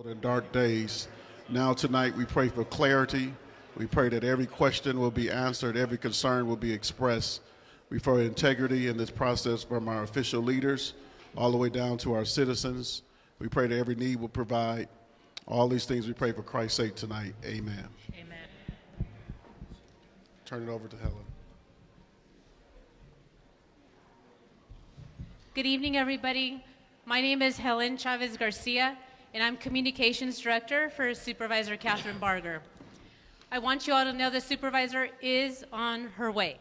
In dark days. Now tonight we pray for clarity. We pray that every question will be answered, every concern will be expressed. We pray for integrity in this process from our official leaders all the way down to our citizens. We pray that every need will provide. All these things we pray for Christ's sake tonight. Amen. Amen. Turn it over to Helen. Good evening, everybody. My name is Helen Chavez Garcia, and I'm Communications Director for Supervisor Catherine Barger. I want you all to know the supervisor is on her way.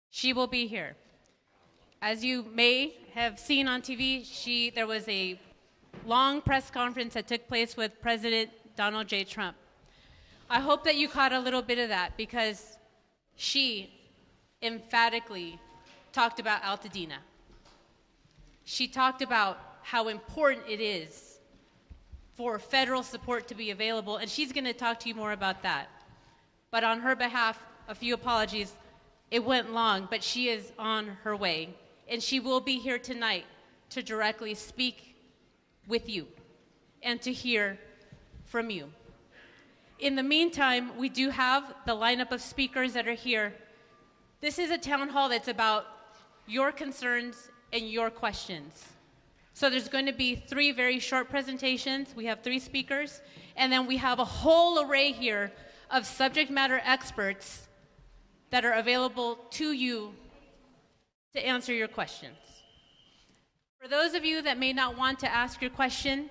She will be here. As you may have seen on TV, there was a long press conference that took place with President Donald J. Trump. I hope that you caught a little bit of that because she emphatically talked about Altadena. She talked about how important it is for federal support to be available, and she's going to talk to you more about that. But on her behalf, a few apologies. It went long, but she is on her way, and she will be here tonight to directly speak with you and to hear from you. In the meantime, we do have the lineup of speakers that are here. This is a town hall that's about your concerns and your questions. So there's going to be 3 very short presentations. We have 3 speakers, and then we have a whole array here of subject matter experts that are available to you to answer your questions. For those of you that may not want to ask your question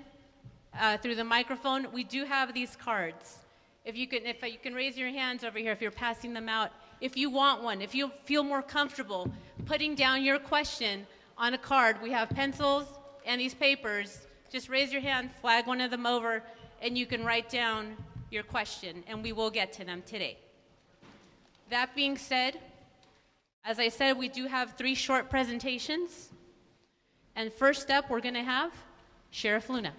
through the microphone, we do have these cards. If you can raise your hands over here if you're passing them out. If you want one, if you feel more comfortable putting down your question on a card, we have pencils and these papers. Just raise your hand, flag one of them over, and you can write down your question, and we will get to them today. That being said, as I said, we do have 3 short presentations. And first up, we're going to have Sheriff Luna.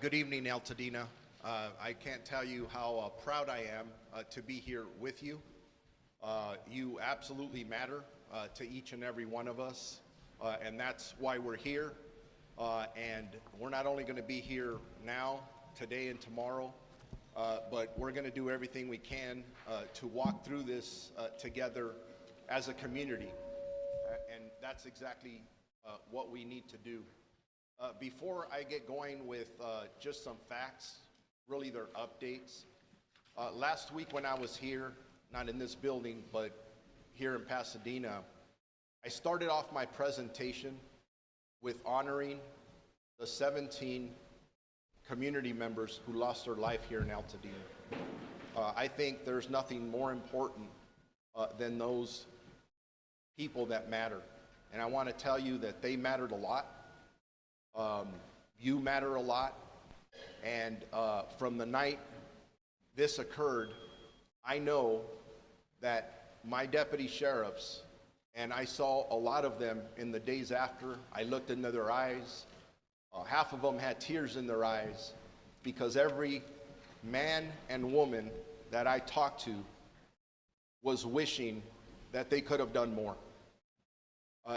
Good evening, Altadena. I can't tell you how proud I am to be here with you. You absolutely matter to each and every one of us, and that's why we're here. And we're not only going to be here now, today and tomorrow, but we're going to do everything we can to walk through this together as a community. And that's exactly what we need to do. Before I get going with just some facts, really they're updates. Last week when I was here, not in this building, but here in Pasadena, I started off my presentation with honoring the 17 community members who lost their life here in Altadena. I think there's nothing more important than those people that matter. And I want to tell you that they mattered a lot. You matter a lot. And from the night this occurred, I know that my deputy sheriffs, and I saw a lot of them in the days after, I looked into their eyes. Half of them had tears in their eyes because every man and woman that I talked to was wishing that they could have done more.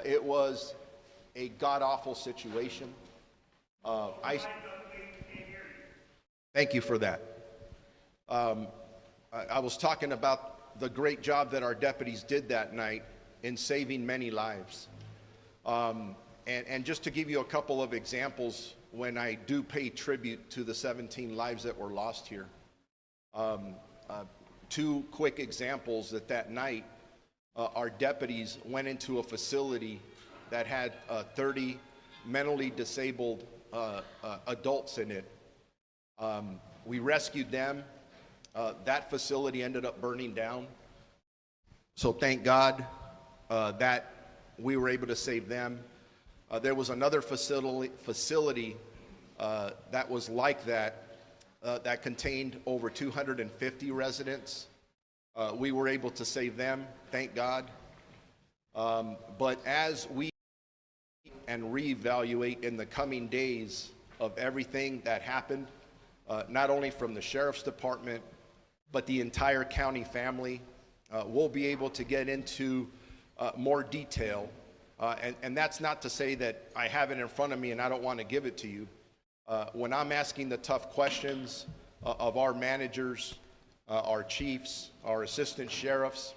It was a god-awful situation. Thank you for that. I was talking about the great job that our deputies did that night in saving many lives. And just to give you a couple of examples when I do pay tribute to the 17 lives that were lost here. 2 quick examples that night, our deputies went into a facility that had 30 mentally disabled adults in it. We rescued them. That facility ended up burning down. So thank God that we were able to save them. There was another facility that was like that, that contained over 250 residents. We were able to save them, thank God. But as we and reevaluate in the coming days of everything that happened, not only from the Sheriff's Department, but the entire county family, we'll be able to get into more detail. And that's not to say that I have it in front of me and I don't want to give it to you. When I'm asking the tough questions of our managers, our chiefs, our assistant sheriffs,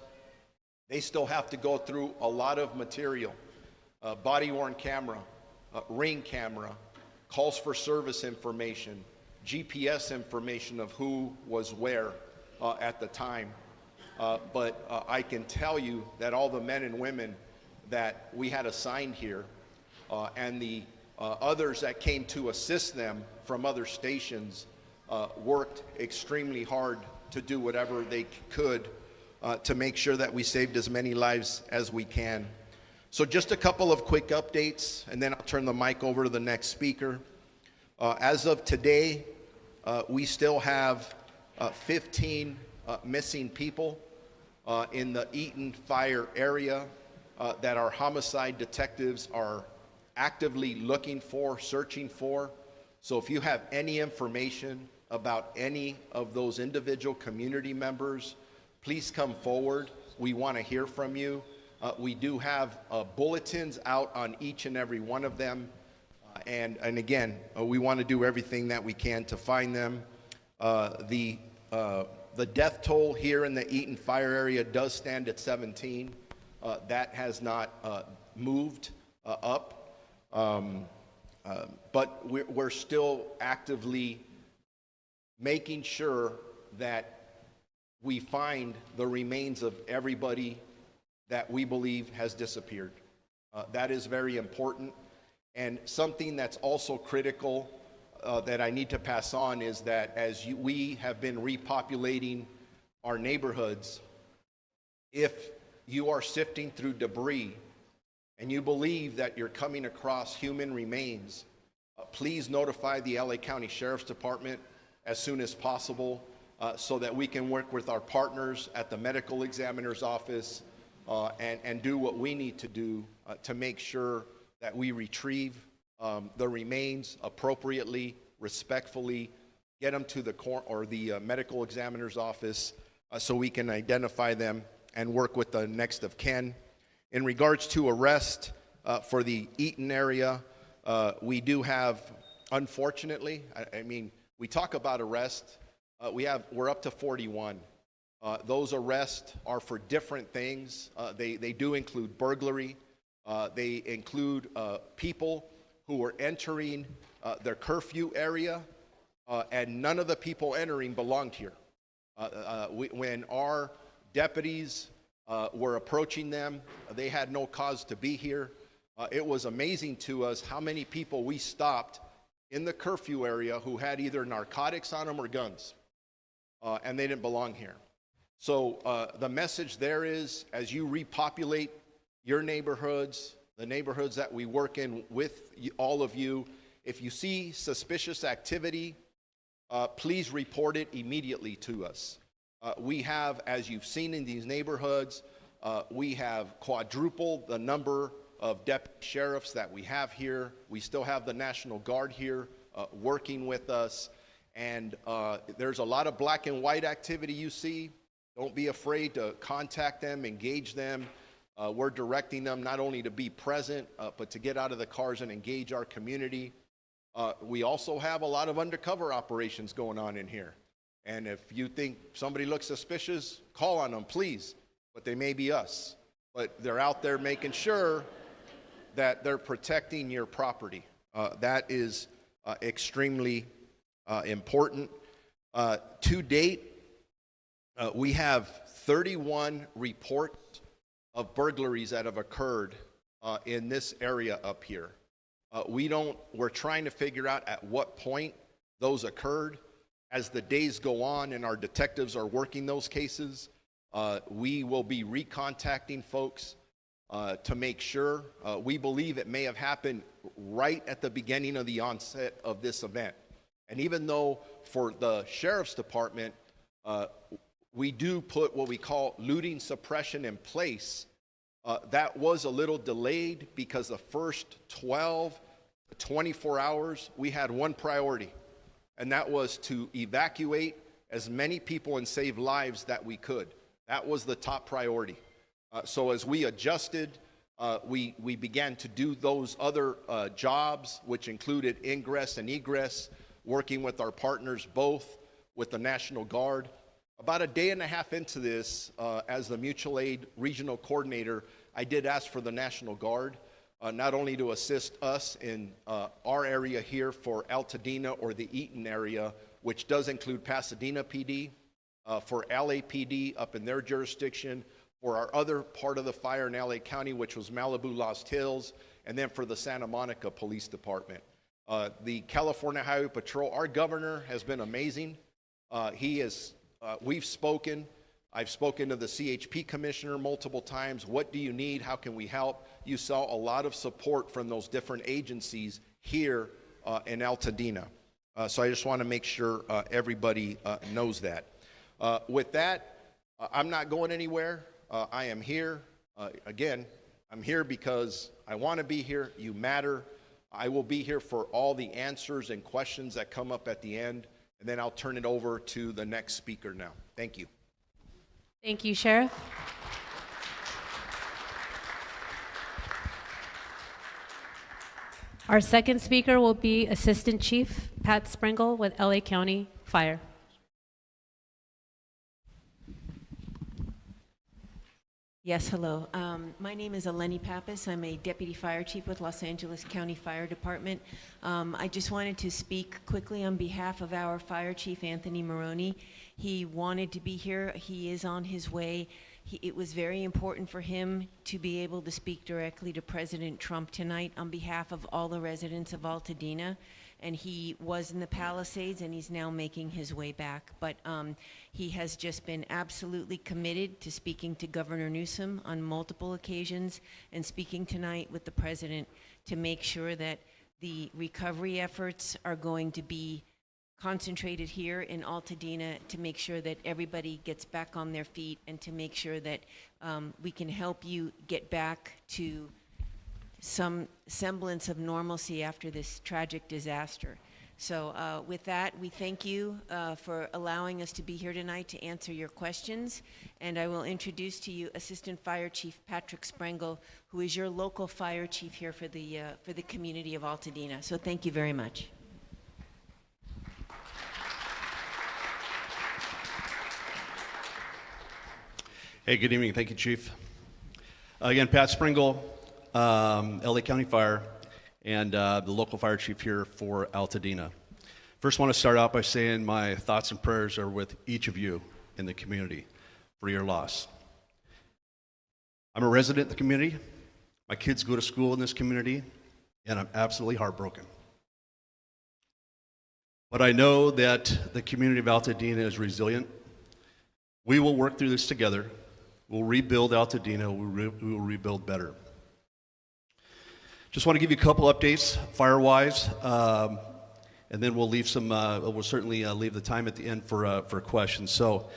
they still have to go through a lot of material, body-worn camera, ring camera, calls for service information, GPS information of who was where at the time. But I can tell you that all the men and women that we had assigned here and the others that came to assist them from other stations worked extremely hard to do whatever they could to make sure that we saved as many lives as we can. So just a couple of quick updates, and then I'll turn the mic over to the next speaker. As of today, we still have 15 missing people in the Eaton Fire area that our homicide detectives are actively looking for, searching for. So if you have any information about any of those individual community members, please come forward. We want to hear from you. We do have bulletins out on each and every one of them. And again, we want to do everything that we can to find them. The death toll here in the Eaton Fire area does stand at 17. That has not moved up. But we're still actively making sure that we find the remains of everybody that we believe has disappeared. That is very important. And something that's also critical that I need to pass on is that as we have been repopulating our neighborhoods, if you are sifting through debris and you believe that you're coming across human remains, please notify the LA County Sheriff's Department as soon as possible so that we can work with our partners at the medical examiner's office and do what we need to do to make sure that we retrieve the remains appropriately, respectfully, get them to the court or the medical examiner's office so we can identify them and work with the next of kin. In regards to arrest for the Eaton area, we do have, unfortunately, I mean, we talk about arrest, we're up to 41. Those arrests are for different things. They do include burglary. They include people who are entering their curfew area, and none of the people entering belonged here. When our deputies were approaching them, they had no cause to be here. It was amazing to us how many people we stopped in the curfew area who had either narcotics on them or guns, and they didn't belong here. So the message there is, as you repopulate your neighborhoods, the neighborhoods that we work in with all of you, if you see suspicious activity, please report it immediately to us. We have, as you've seen in these neighborhoods, we have quadrupled the number of deputy sheriffs that we have here. We still have the National Guard here working with us. And there's a lot of black and white activity you see. Don't be afraid to contact them, engage them. We're directing them not only to be present, but to get out of the cars and engage our community. We also have a lot of undercover operations going on in here. And if you think somebody looks suspicious, call on them, please. But they may be us. But they're out there making sure that they're protecting your property. That is extremely important. To date, we have 31 reports of burglaries that have occurred in this area up here. We're trying to figure out at what point those occurred. As the days go on and our detectives are working those cases, we will be recontacting folks to make sure. We believe it may have happened right at the beginning of the onset of this event. And even though for the Sheriff's Department, we do put what we call looting suppression in place, that was a little delayed because the first 12 to 24 hours, we had one priority, and that was to evacuate as many people and save lives that we could. That was the top priority. So as we adjusted, we began to do those other jobs, which included ingress and egress, working with our partners, both with the National Guard. About a day and a half into this, as the mutual aid regional coordinator, I did ask for the National Guard, not only to assist us in our area here for Altadena or the Eaton area, which does include Pasadena PD, for LAPD up in their jurisdiction, for our other part of the fire in LA County, which was Malibu Lost Hills, and then for the Santa Monica Police Department. The California Highway Patrol, our governor has been amazing. We've spoken. I've spoken to the CHP commissioner multiple times. What do you need? How can we help? You saw a lot of support from those different agencies here in Altadena. So I just want to make sure everybody knows that. With that, I'm not going anywhere. I am here. Again, I'm here because I want to be here. You matter. I will be here for all the answers and questions that come up at the end, and then I'll turn it over to the next speaker now. Thank you. Thank you, Sheriff. Our second speaker will be Assistant Chief Pat Springle with LA County Fire. Yes, hello. My name is Eleni Pappas. I'm a Deputy Fire Chief with Los Angeles County Fire Department. I just wanted to speak quickly on behalf of our Fire Chief, Anthony Maroney. He wanted to be here. He is on his way. It was very important for him to be able to speak directly to President Trump tonight on behalf of all the residents of Altadena. And he was in the Palisades, and he's now making his way back. But he has just been absolutely committed to speaking to Governor Newsom on multiple occasions and speaking tonight with the President to make sure that the recovery efforts are going to be concentrated here in Altadena, to make sure that everybody gets back on their feet, and to make sure that we can help you get back to some semblance of normalcy after this tragic disaster. So with that, we thank you for allowing us to be here tonight to answer your questions. And I will introduce to you Assistant Fire Chief Patrick Sprengle, who is your local fire chief here for the community of Altadena. So thank you very much. Hey, good evening. Thank you, Chief. Again, Pat Springle, LA County Fire, and the local fire chief here for Altadena. First, I want to start out by saying my thoughts and prayers are with each of you in the community for your loss. I'm a resident of the community. My kids go to school in this community, and I'm absolutely heartbroken. But I know that the community of Altadena is resilient. We will work through this together. We'll rebuild Altadena. We will rebuild better. Just want to give you a couple updates fire-wise, and then we'll leave some. We'll certainly leave the time at the end for questions. So,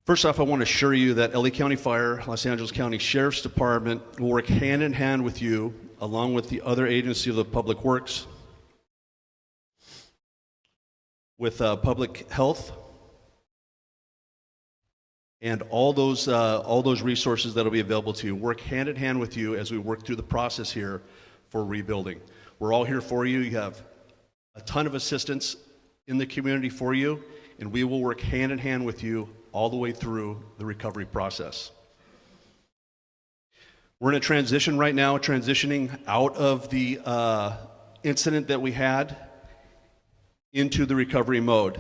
first off, I want to assure you that LA County Fire, Los Angeles County Sheriff's Department will work hand in hand with you, along with the other agencies of Public Works, with Public Health, and all those resources that will be available to you. Work hand in hand with you as we work through the process here for rebuilding. We're all here for you. You have a ton of assistance in the community for you, and we will work hand in hand with you all the way through the recovery process. We're in a transition right now, transitioning out of the incident that we had into the recovery mode.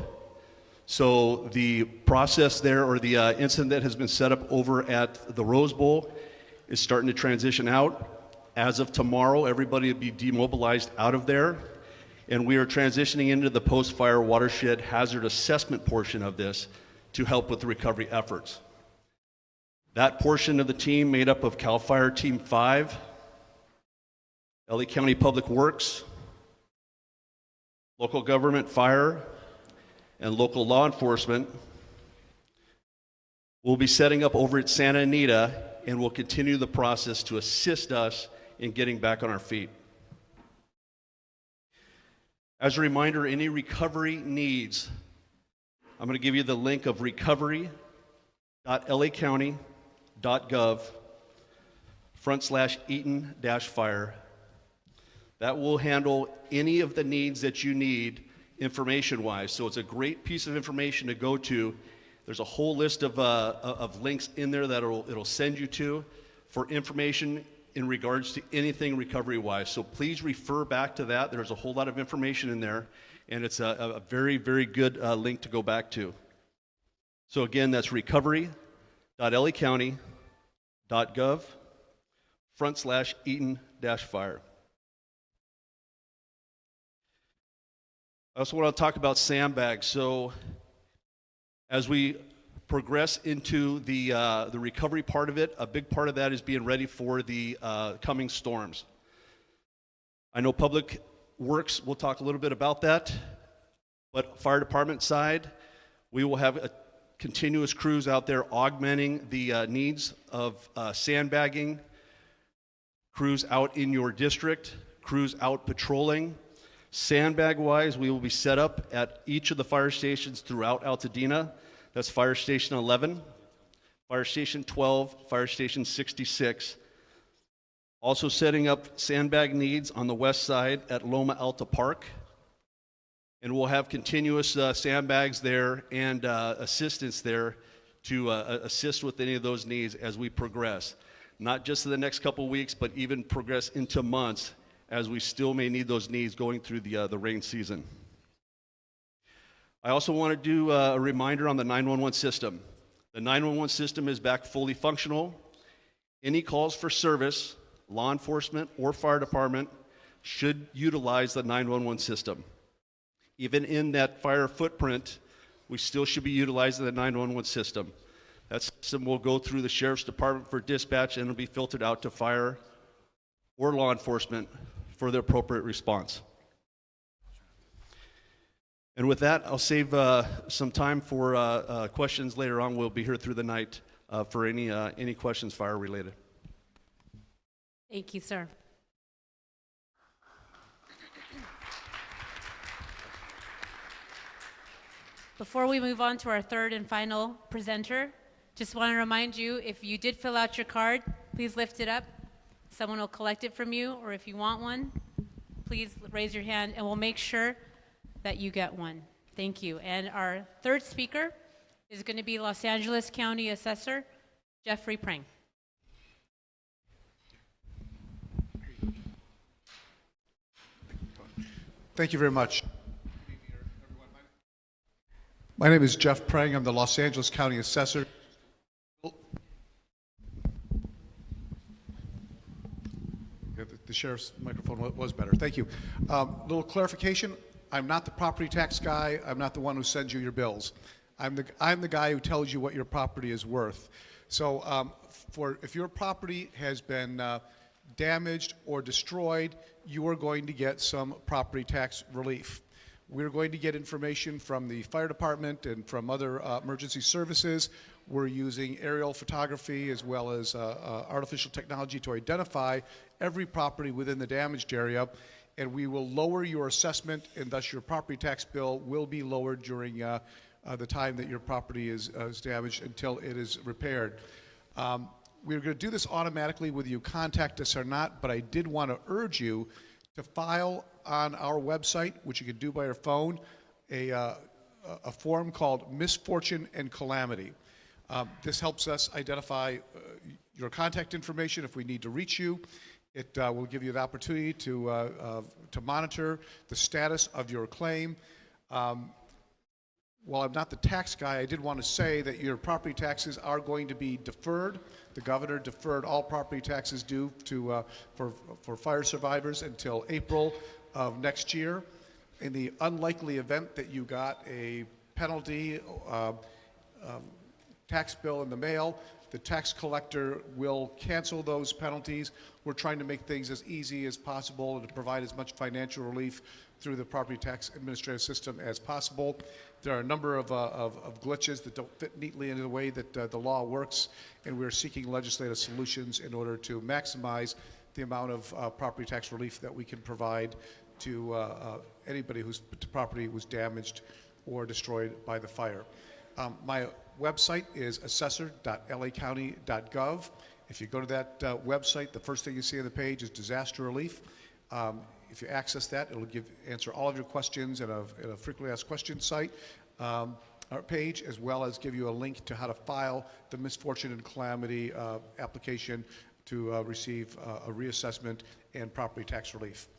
So the process there, or the incident that has been set up over at the Rose Bowl, is starting to transition out. As of tomorrow, everybody will be demobilized out of there, and we are transitioning into the post-fire watershed hazard assessment portion of this to help with the recovery efforts. That portion of the team made up of CAL FIRE Team 5, LA County Public Works, local government fire, and local law enforcement will be setting up over at Santa Anita, and will continue the process to assist us in getting back on our feet. As a reminder, any recovery needs, I'm going to give you the link of recovery.lacounty.gov www.gov/Eaton-Fire. That will handle any of the needs that you need information-wise. So it's a great piece of information to go to. There's a whole list of links in there that it'll send you to for information in regards to anything recovery-wise. So please refer back to that. There's a whole lot of information in there, and it's a very, very good link to go back to. So again, that's recovery.lacounty.gov/Eaton-Fire. I also want to talk about sandbags. So as we progress into the recovery part of it, a big part of that is being ready for the coming storms. I know Public Works will talk a little bit about that, but fire department side, we will have continuous crews out there augmenting the needs of sandbagging, crews out in your district, crews out patrolling. Sandbag-wise, we will be set up at each of the fire stations throughout Altadena. That's Fire Station 11, Fire Station 12, Fire Station 66. Also setting up sandbag needs on the west side at Loma Alta Park. And we'll have continuous sandbags there and assistance there to assist with any of those needs as we progress. Not just in the next couple of weeks, but even progress into months as we still may need those needs going through the rain season. I also want to do a reminder on the 911 system. The 911 system is back fully functional. Any calls for service, law enforcement or fire department should utilize the 911 system. Even in that fire footprint, we still should be utilizing the 911 system. That system will go through the sheriff's department for dispatch and it'll be filtered out to fire or law enforcement for the appropriate response. And with that, I'll save some time for questions later on. We'll be here through the night for any questions fire related. Thank you, sir. Before we move on to our third and final presenter, just want to remind you, if you did fill out your card, please lift it up. Someone will collect it from you, or if you want one, please raise your hand and we'll make sure that you get one. Thank you. And our third speaker is going to be Los Angeles County Assessor Jeffrey Prang. Thank you very much. My name is Jeff Prang. I'm the Los Angeles County Assessor. The sheriff's microphone was better. Thank you. Little clarification. I'm not the property tax guy. I'm not the one who sends you your bills. I'm the guy who tells you what your property is worth. So if your property has been damaged or destroyed, you are going to get some property tax relief. We're going to get information from the fire department and from other emergency services. We're using aerial photography as well as artificial technology to identify every property within the damaged area, and we will lower your assessment, and thus your property tax bill will be lowered during the time that your property is damaged until it is repaired. We're going to do this automatically whether you contact us or not, but I did want to urge you to file on our website, which you can do by your phone, a form called Misfortune and Calamity. This helps us identify your contact information if we need to reach you. It will give you the opportunity to monitor the status of your claim. While I'm not the tax guy, I did want to say that your property taxes are going to be deferred. The governor deferred all property taxes due for fire survivors until April of next year. In the unlikely event that you got a penalty tax bill in the mail, the tax collector will cancel those penalties. We're trying to make things as easy as possible and to provide as much financial relief through the property tax administrative system as possible. There are a number of glitches that don't fit neatly into the way that the law works, and we're seeking legislative solutions in order to maximize the amount of property tax relief that we can provide to anybody whose property was damaged or destroyed by the fire. My website is assessor.lacounty.gov. If you go to that website, the first thing you see on the page is disaster relief. If you access that, it'll answer all of your questions in a frequently asked questions site. Our page, as well as give you a link to how to file the misfortune and calamity application to receive a reassessment and property tax relief.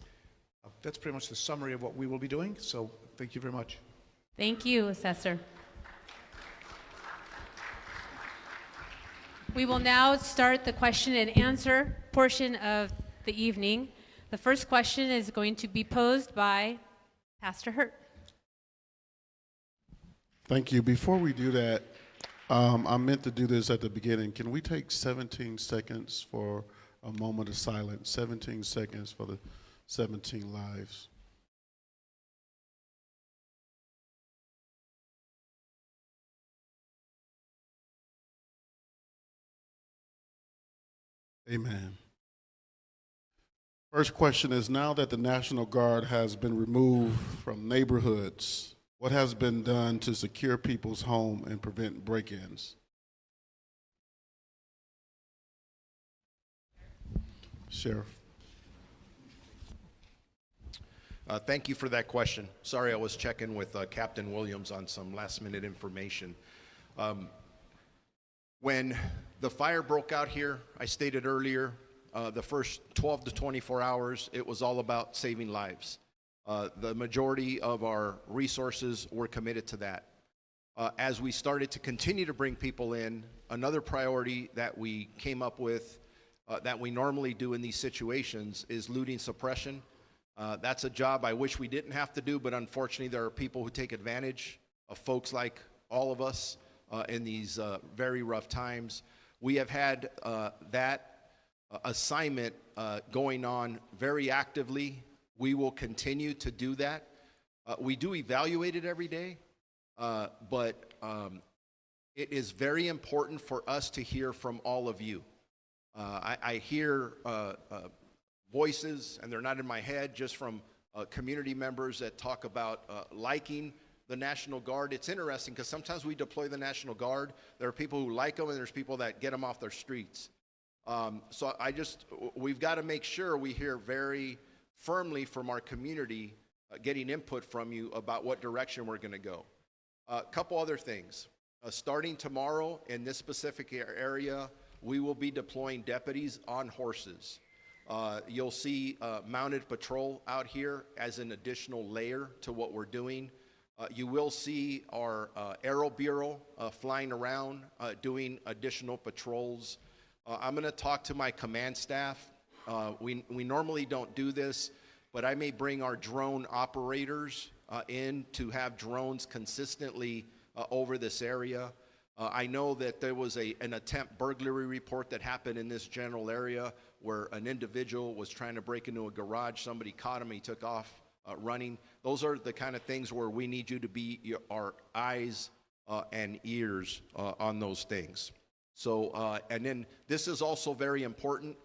That's pretty much the summary of what we will be doing, so thank you very much. Thank you, Assessor. We will now start the question and answer portion of the evening. The first question is going to be posed by Pastor Hurt. Thank you. Before we do that, I meant to do this at the beginning. Can we take 17 seconds for a moment of silence? 17 seconds for the 17 lives. Amen. First question is, now that the National Guard has been removed from neighborhoods, what has been done to secure people's home and prevent break-ins? Sheriff. Thank you for that question. Sorry, I was checking with Captain Williams on some last-minute information. When the fire broke out here, I stated earlier, the first 12 to 24 hours, it was all about saving lives. The majority of our resources were committed to that. As we started to continue to bring people in, another priority that we came up with that we normally do in these situations is looting suppression. That's a job I wish we didn't have to do, but unfortunately there are people who take advantage of folks like all of us in these very rough times. We have had that assignment going on very actively. We will continue to do that. We do evaluate it every day, but it is very important for us to hear from all of you. I hear voices, and they're not in my head, just from community members that talk about liking the National Guard. It's interesting because sometimes we deploy the National Guard. There are people who like them, and there's people that get them off their streets. So we've got to make sure we hear very firmly from our community, getting input from you about what direction we're going to go. A couple other things. Starting tomorrow in this specific area, we will be deploying deputies on horses. You'll see mounted patrol out here as an additional layer to what we're doing. You will see our Aero Bureau flying around doing additional patrols. I'm going to talk to my command staff. We normally don't do this, but I may bring our drone operators in to have drones consistently over this area. I know that there was an attempt burglary report that happened in this general area where an individual was trying to break into a garage. Somebody caught him. He took off running. Those are the kind of things where we need you to be our eyes and ears on those things. So, and then this is also very important.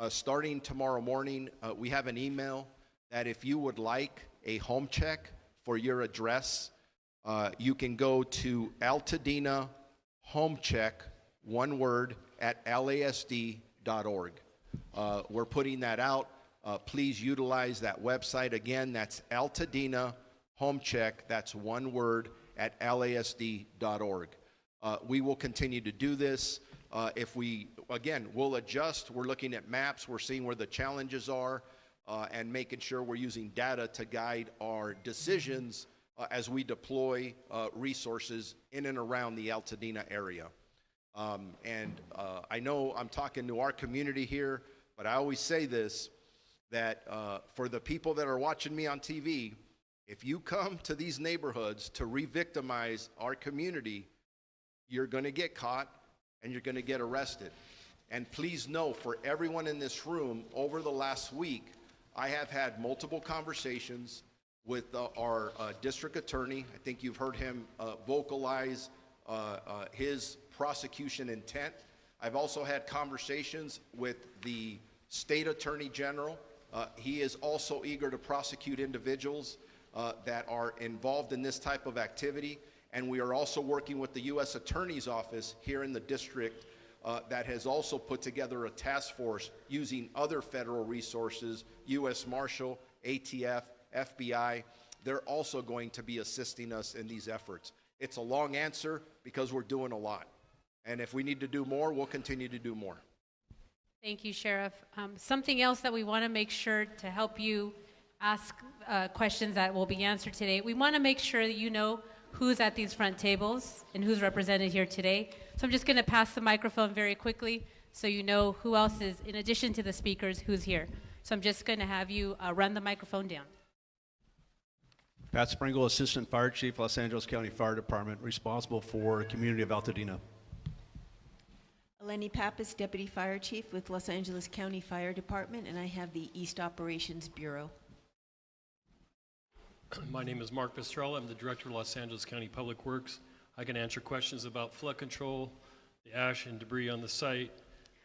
Starting tomorrow morning, we have an email that if you would like a home check for your address, you can go to Altadena home check, one word, at lasd.org. We're putting that out. Please utilize that website. Again, that's Altadena home check, that's one word, at lasd.org. We will continue to do this. If we, again, we'll adjust. We're looking at maps. We're seeing where the challenges are and making sure we're using data to guide our decisions as we deploy resources in and around the Altadena area. I know I'm talking to our community here, but I always say this, that for the people that are watching me on TV, if you come to these neighborhoods to re-victimize our community, you're going to get caught and you're going to get arrested. And please know, for everyone in this room, over the last week, I have had multiple conversations with our district attorney. I think you've heard him vocalize his prosecution intent. I've also had conversations with the state attorney general. He is also eager to prosecute individuals that are involved in this type of activity. And we are also working with the U.S. Attorney's Office here in the district that has also put together a task force using other federal resources, U.S. Marshal, ATF, FBI. They're also going to be assisting us in these efforts. It's a long answer because we're doing a lot. And if we need to do more, we'll continue to do more. Thank you, Sheriff. Something else that we want to make sure to help you ask questions that will be answered today, we want to make sure that you know who's at these front tables and who's represented here today. So I'm just going to pass the microphone very quickly so you know who else is, in addition to the speakers, who's here. So I'm just going to have you run the microphone down. Pat Springle, Assistant Fire Chief, Los Angeles County Fire Department, responsible for community of Altadena. Eleni Pappas, Deputy Fire Chief with Los Angeles County Fire Department, and I have the East Operations Bureau. My name is Mark Pistrella. I'm the Director of Los Angeles County Public Works. I can answer questions about flood control, the ash and debris on the site,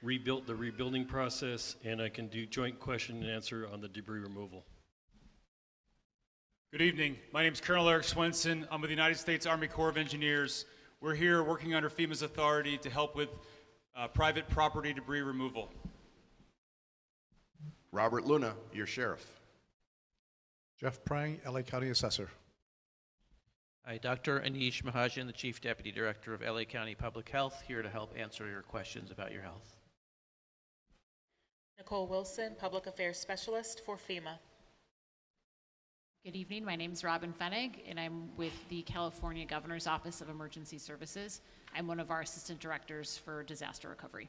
the rebuilding process, and I can do joint question and answer on the debris removal. Good evening. My name is Colonel Eric Swenson. I'm with the United States Army Corps of Engineers. We're here working under FEMA's authority to help with private property debris removal. Robert Luna, your sheriff. Jeff Prang, LA County Assessor. Hi, Dr. Anish Mahajan, the Chief Deputy Director of LA County Public Health, here to help answer your questions about your health. Nicole Wilson, Public Affairs Specialist for FEMA. Good evening. My name is Robin Fenig, and I'm with the California Governor's Office of Emergency Services. I'm one of our Assistant Directors for Disaster Recovery.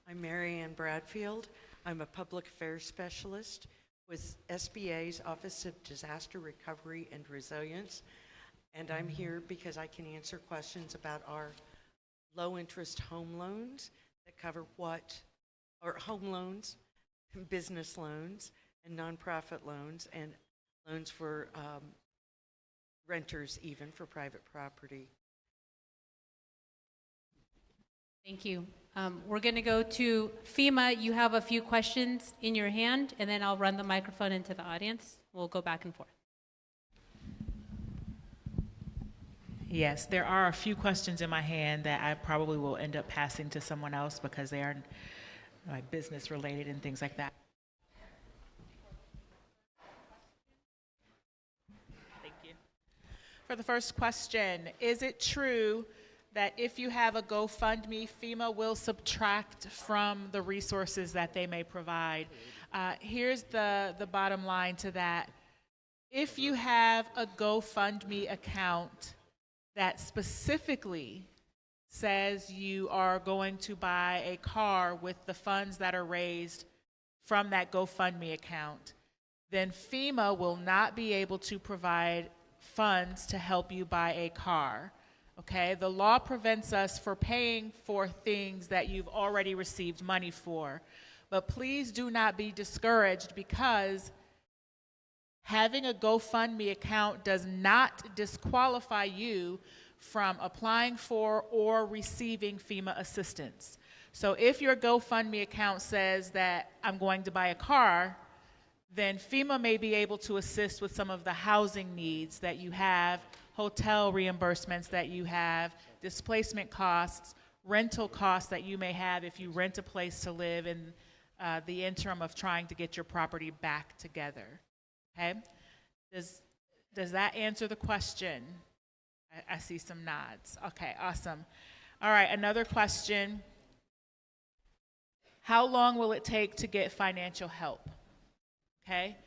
I'm Mary Ann Bradfield. I'm a Public Affairs Specialist with SBA's Office of Disaster Recovery and Resilience, and I'm here because I can answer questions about our low-interest home loans that cover home loans, business loans, and nonprofit loans, and loans for renters, even for private property. Thank you. We're going to go to FEMA. You have a few questions in your hand, and then I'll run the microphone into the audience. We'll go back and forth. Yes, there are a few questions in my hand that I probably will end up passing to someone else because they are like business related and things like that. Thank you. For the first question, is it true that if you have a GoFundMe, FEMA will subtract from the resources that they may provide? Here's the bottom line to that. If you have a GoFundMe account that specifically says you are going to buy a car with the funds that are raised from that GoFundMe account, then FEMA will not be able to provide funds to help you buy a car. Okay, the law prevents us from paying for things that you've already received money for. But please do not be discouraged, because having a GoFundMe account does not disqualify you from applying for or receiving FEMA assistance. So if your GoFundMe account says that I'm going to buy a car, then FEMA may be able to assist with some of the housing needs that you have, hotel reimbursements that you have, displacement costs, rental costs that you may have if you rent a place to live in the interim of trying to get your property back together. Okay? Does that answer the question? I see some nods. Okay, awesome. All right, another question. How long will it take to get financial help? Okay?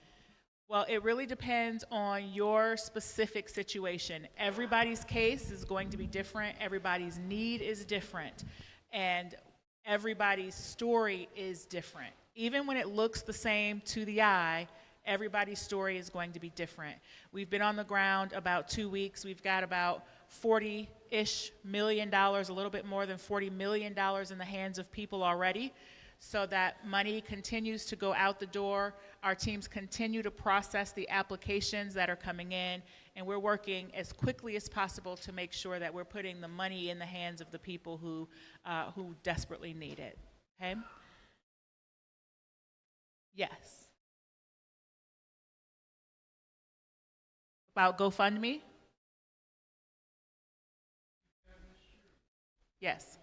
Well, it really depends on your specific situation. Everybody's case is going to be different. Everybody's need is different. And everybody's story is different. Even when it looks the same to the eye, everybody's story is going to be different. We've been on the ground about 2 weeks. We've got about $40-ish million, a little bit more than $40 million in the hands of people already. So that money continues to go out the door. Our teams continue to process the applications that are coming in, and we're working as quickly as possible to make sure that we're putting the money in the hands of the people who desperately need it. Okay? Yes. about GoFundMe? Yes.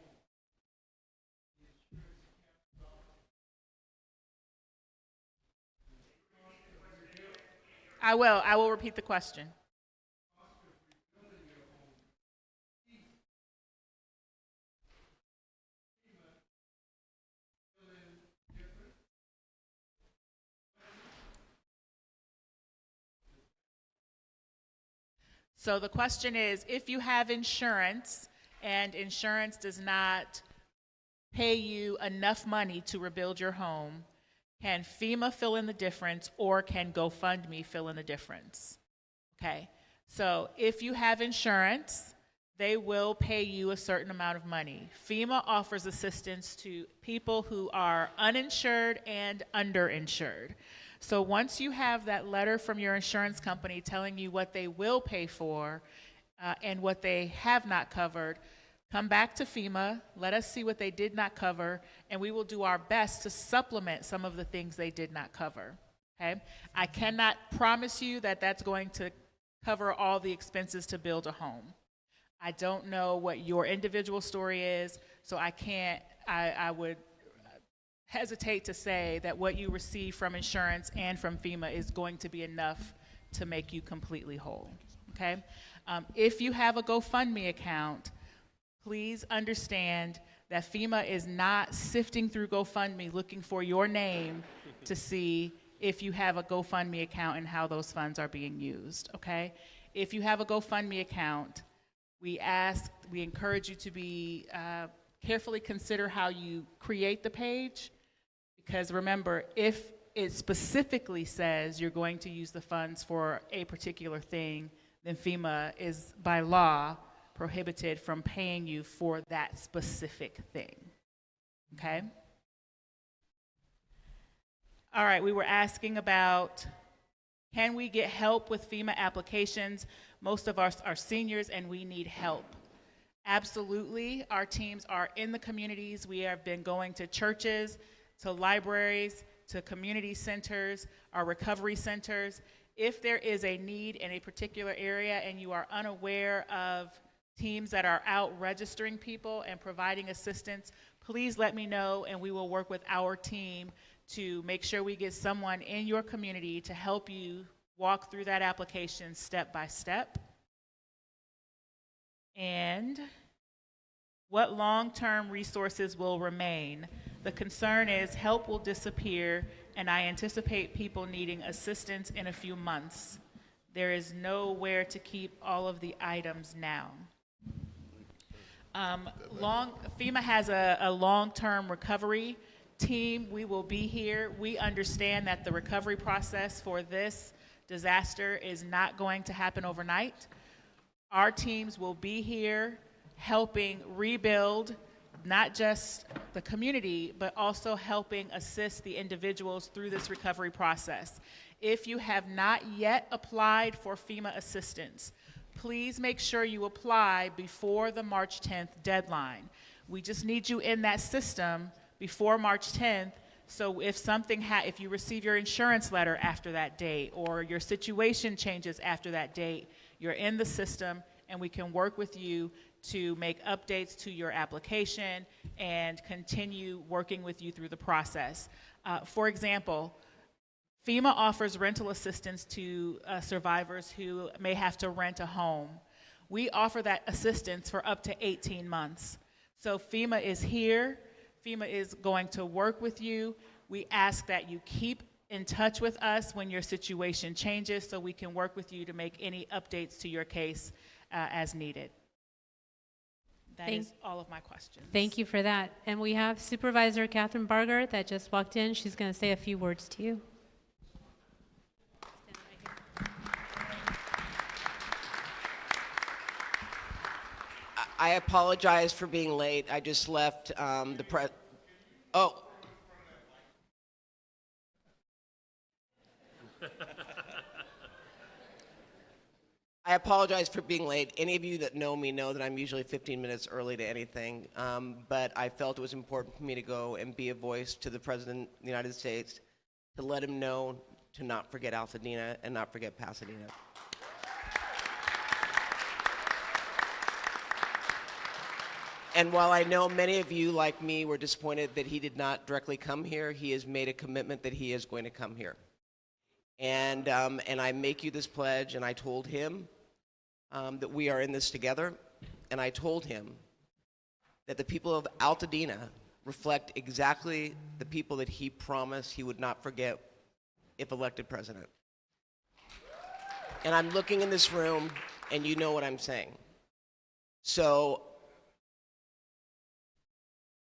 I will. I will repeat the question. So the question is, if you have insurance and insurance does not pay you enough money to rebuild your home, can FEMA fill in the difference or can GoFundMe fill in the difference? Okay, so if you have insurance, they will pay you a certain amount of money. FEMA offers assistance to people who are uninsured and underinsured. So once you have that letter from your insurance company telling you what they will pay for and what they have not covered, come back to FEMA, let us see what they did not cover, and we will do our best to supplement some of the things they did not cover. Okay? I cannot promise you that that's going to cover all the expenses to build a home. I don't know what your individual story is, so I would hesitate to say that what you receive from insurance and from FEMA is going to be enough to make you completely whole. Okay? If you have a GoFundMe account, please understand that FEMA is not sifting through GoFundMe looking for your name to see if you have a GoFundMe account and how those funds are being used, okay? If you have a GoFundMe account, we encourage you to be carefully consider how you create the page, because remember, if it specifically says you're going to use the funds for a particular thing, then FEMA is by law prohibited from paying you for that specific thing, okay? All right, we were asking about, can we get help with FEMA applications? Most of us are seniors and we need help. Absolutely, our teams are in the communities. We have been going to churches, to libraries, to community centers, our recovery centers. If there is a need in a particular area and you are unaware of teams that are out registering people and providing assistance, please let me know and we will work with our team to make sure we get someone in your community to help you walk through that application step by step. And what long-term resources will remain? The concern is help will disappear, and I anticipate people needing assistance in a few months. There is nowhere to keep all of the items now. FEMA has a long-term recovery team. We will be here. We understand that the recovery process for this disaster is not going to happen overnight. Our teams will be here helping rebuild not just the community, but also helping assist the individuals through this recovery process. If you have not yet applied for FEMA assistance, please make sure you apply before the March 10th deadline. We just need you in that system before March 10th, so if you receive your insurance letter after that date or your situation changes after that date, you're in the system and we can work with you to make updates to your application and continue working with you through the process. For example, FEMA offers rental assistance to survivors who may have to rent a home. We offer that assistance for up to 18 months. So FEMA is here. FEMA is going to work with you. We ask that you keep in touch with us when your situation changes so we can work with you to make any updates to your case as needed. That is all of my questions. Thank you for that. And we have Supervisor Catherine Barger that just walked in. She's going to say a few words to you. I apologize for being late. I just left Oh. I apologize for being late. Any of you that know me know that I'm usually 15 minutes early to anything, but I felt it was important for me to go and be a voice to the President of the United States to let him know to not forget Altadena and not forget Pasadena. And while I know many of you, like me, were disappointed that he did not directly come here, he has made a commitment that he is going to come here. And I make you this pledge, and I told him that we are in this together, and I told him that the people of Altadena reflect exactly the people that he promised he would not forget if elected president. And I'm looking in this room, and you know what I'm saying. So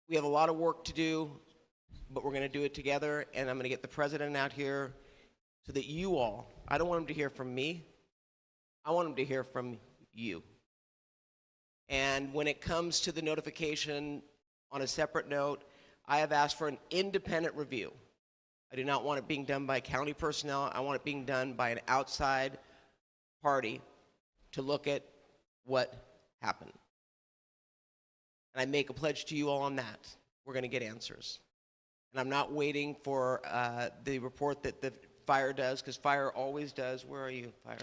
we have a lot of work to do, but we're going to do it together, and I'm going to get the president out here so that you all, I don't want him to hear from me, I want him to hear from you. And when it comes to the notification, on a separate note, I have asked for an independent review. I do not want it being done by county personnel. I want it being done by an outside party to look at what happened. And I make a pledge to you all on that. We're going to get answers. And I'm not waiting for the report that the fire does, because fire always does. Where are you, fire?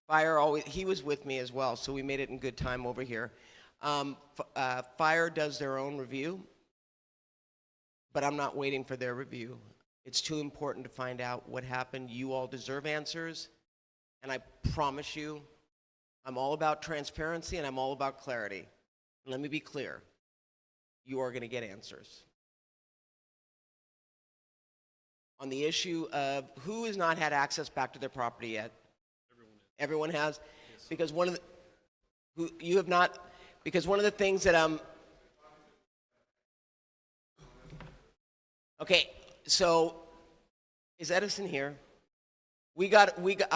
Fire always, he was with me as well, so we made it in good time over here. Fire does their own review, but I'm not waiting for their review. It's too important to find out what happened. You all deserve answers, and I promise you, I'm all about transparency and I'm all about clarity. Let me be clear. You are going to get answers. On the issue of who has not had access back to their property yet? Everyone has? Yes. Because one of the, who you have not, because one of the things that okay, so is Edison here? I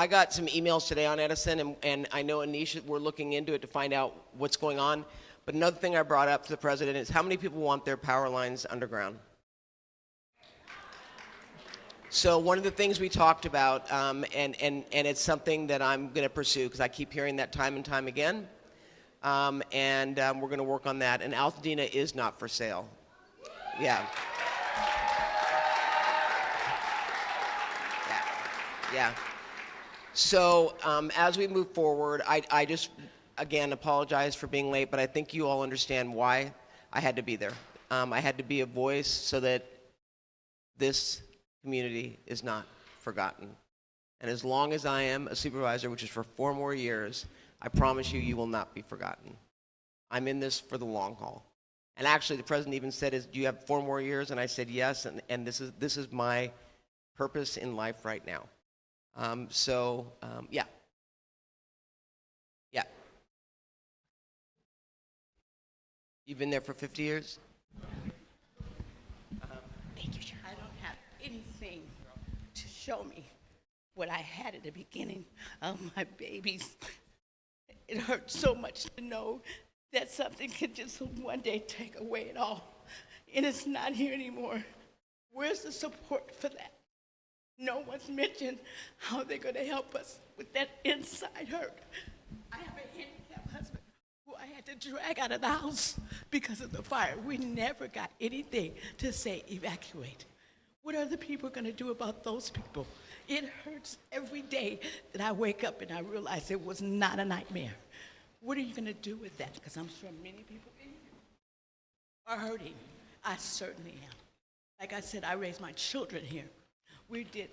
got some emails today on Edison, and I know Anish, we're looking into it to find out what's going on. But another thing I brought up to the president is how many people want their power lines underground? So one of the things we talked about, and it's something that I'm going to pursue because I keep hearing that time and time again, and we're going to work on that. And Altadena is not for sale. Yeah. Yeah. So as we move forward, I just, again, apologize for being late, but I think you all understand why I had to be there. I had to be a voice so that this community is not forgotten. And as long as I am a supervisor, which is for 4 more years, I promise you, you will not be forgotten. I'm in this for the long haul. And actually, the president even said, do you have 4 more years? And I said, yes, and this is my purpose in life right now. Yeah. Yeah. You've been there for 50 years? Thank you, Chair. I don't have anything to show me what I had at the beginning of my babies. It hurts so much to know that something could just one day take away it all. And it's not here anymore. Where's the support for that? No one's mentioned how they're going to help us with that inside hurt. I have a handicapped husband who I had to drag out of the house because of the fire. We never got anything to say evacuate. What are the people going to do about those people? It hurts every day that I wake up and I realize it was not a nightmare. What are you going to do with that? Because I'm sure many people in here are hurting. I certainly am. Like I said, I raised my children here.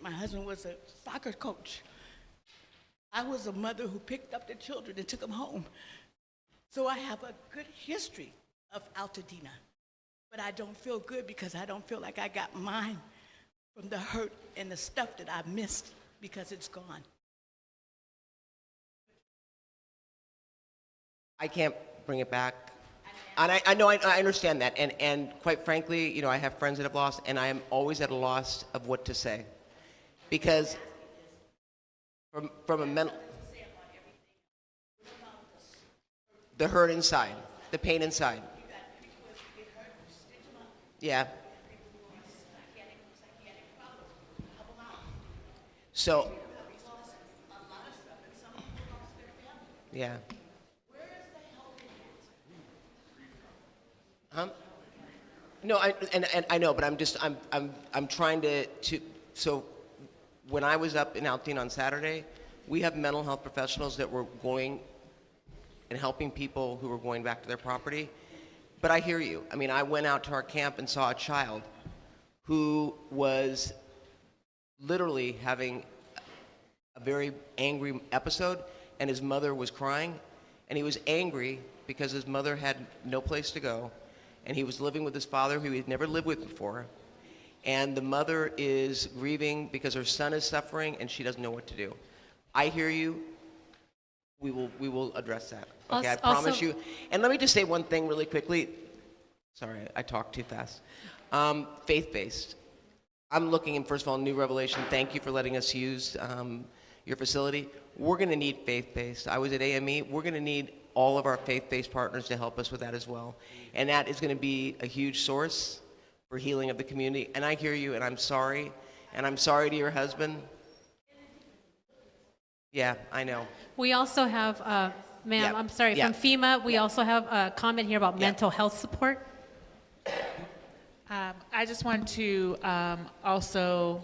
My husband was a soccer coach. I was a mother who picked up the children and took them home. So I have a good history of Altadena. But I don't feel good because I don't feel like I got mine from the hurt and the stuff that I missed because it's gone. I can't bring it back. And I know, I understand that, and quite frankly, you know, I have friends that have lost, and I am always at a loss of what to say, because from a mental, the hurt inside, the pain inside. Yeah. So. Yeah. No, I know, but I'm trying to. So, when I was up in Altadena on Saturday, we have mental health professionals that were going and helping people who were going back to their property. But I hear you. I mean, I went out to our camp and saw a child who was literally having a very angry episode, and his mother was crying, and he was angry because his mother had no place to go, and he was living with his father who he had never lived with before, and the mother is grieving because her son is suffering and she doesn't know what to do. I hear you. We will address that. Okay, I promise you. And let me just say one thing really quickly. Sorry, I talk too fast. Faith-based. I'm looking in, first of all, New Revelation. Thank you for letting us use your facility. We're going to need faith-based. I was at AME. We're going to need all of our faith-based partners to help us with that as well. And that is going to be a huge source for healing of the community. And I hear you, and I'm sorry. And I'm sorry to your husband. Yeah, I know. We also have, ma'am, I'm sorry, from FEMA, we also have a comment here about mental health support. I just want to also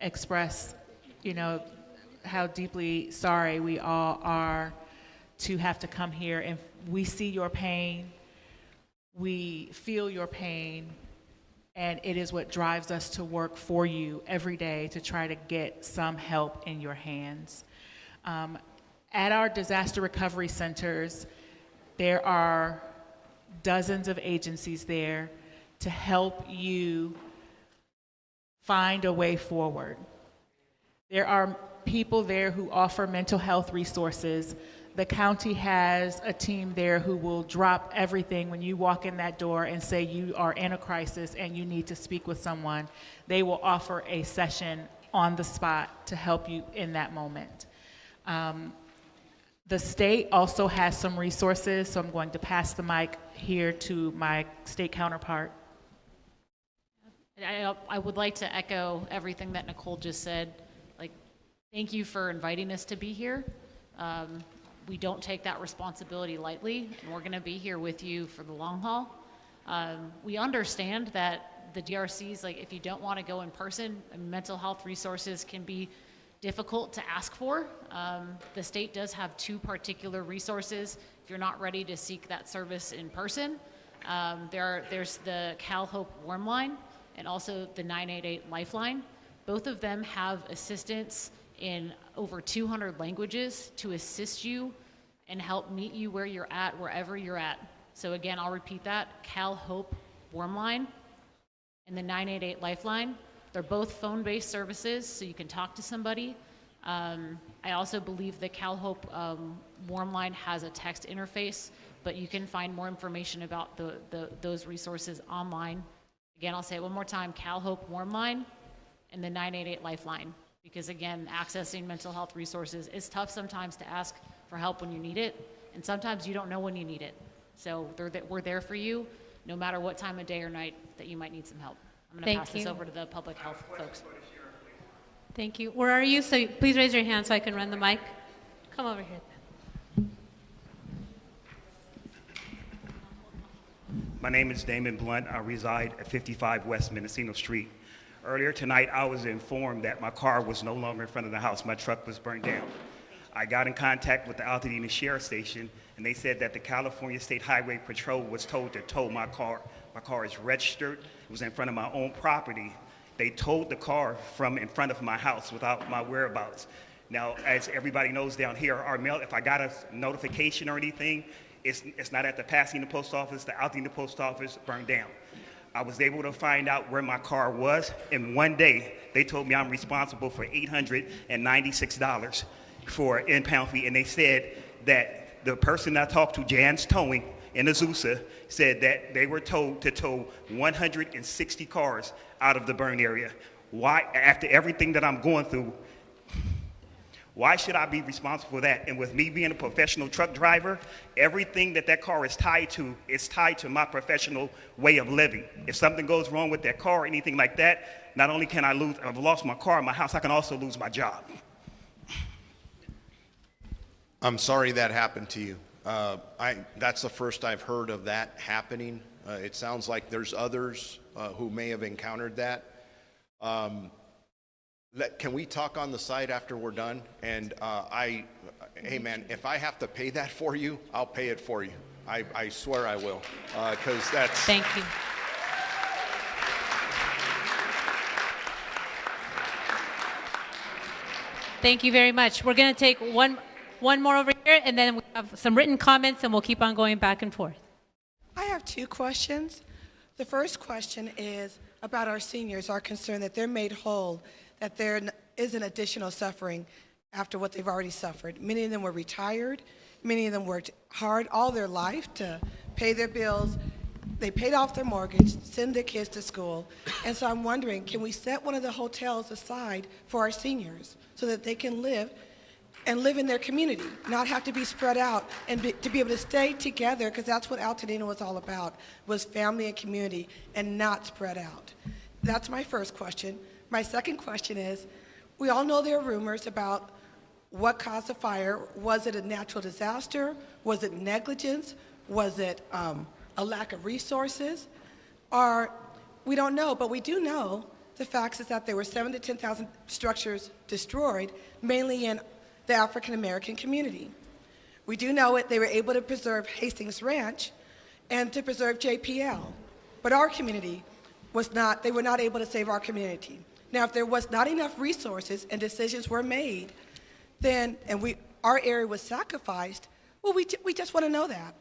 express, how deeply sorry we all are to have to come here, and we see your pain, we feel your pain, and it is what drives us to work for you every day to try to get some help in your hands. At our disaster recovery centers, there are dozens of agencies there to help you find a way forward. There are people there who offer mental health resources. The county has a team there who will drop everything when you walk in that door and say you are in a crisis and you need to speak with someone. They will offer a session on the spot to help you in that moment. The state also has some resources, so I'm going to pass the mic here to my state counterpart. I would like to echo everything that Nicole just said. Thank you for inviting us to be here. We don't take that responsibility lightly, and we're going to be here with you for the long haul. We understand that the DRCs, if you don't want to go in person, mental health resources can be difficult to ask for. The state does have two particular resources if you're not ready to seek that service in person. There's the Cal Hope Warm Line and also the 988 Lifeline. Both of them have assistance in over 200 languages to assist you and help meet you where you're at, wherever you're at. So again, I'll repeat that, Cal Hope Warm Line and the 988 Lifeline. They're both phone-based services, so you can talk to somebody. I also believe the Cal Hope Warm Line has a text interface, but you can find more information about those resources online. Again, I'll say it one more time, Cal Hope Warm Line and the 988 Lifeline. Because again, accessing mental health resources is tough sometimes to ask for help when you need it, and sometimes you don't know when you need it. So we're there for you, no matter what time of day or night that you might need some help. I'm going to pass this over to the public health folks. Thank you. Where are you? So please raise your hand so I can run the mic. Come over here. My name is Damon Blunt. I reside at 55 West Mendocino Street. Earlier tonight, I was informed that my car was no longer in front of the house. My truck was burned down. I got in contact with the Altadena Sheriff Station, and they said that the California State Highway Patrol was told to tow my car. My car is registered. It was in front of my own property. They towed the car from in front of my house without my whereabouts. Now, as everybody knows down here, our mail, if I got a notification or anything, it's not at the Pasadena post office. The Altadena post office burned down. I was able to find out where my car was, and one day they told me I'm responsible for $896 for impound fee, and they said that the person I talked to, Jan's Towing in Azusa, said that they were told to tow 160 cars out of the burn area. Why, after everything that I'm going through, why should I be responsible for that? And with me being a professional truck driver, everything that car is tied to my professional way of living. If something goes wrong with that car or anything like that, not only can I've lost my car and my house, I can also lose my job. I'm sorry that happened to you. That's the first I've heard of that happening. It sounds like there's others who may have encountered that. Can we talk on the side after we're done? And hey man, if I have to pay that for you, I'll pay it for you. I swear I will, because that's... Thank you. Thank you very much. We're going to take one more over here, and then we have some written comments, and we'll keep on going back and forth. I have two questions. The first question is about our seniors, our concern that they're made whole, that there isn't additional suffering after what they've already suffered. Many of them were retired. Many of them worked hard all their life to pay their bills. They paid off their mortgage, send their kids to school. And so I'm wondering, can we set one of the hotels aside for our seniors so that they can live in their community, not have to be spread out, and to be able to stay together, because that's what Altadena was all about, was family and community, and not spread out. That's my first question. My second question is, we all know there are rumors about what caused the fire. Was it a natural disaster? Was it negligence? Was it a lack of resources? Or we don't know, but we do know the facts is that there were 7,000 to 10,000 structures destroyed, mainly in the African American community. We do know it, they were able to preserve Hastings Ranch and to preserve JPL, but our community was not, they were not able to save our community. Now, if there was not enough resources and decisions were made, then, and our area was sacrificed, well, we just want to know that.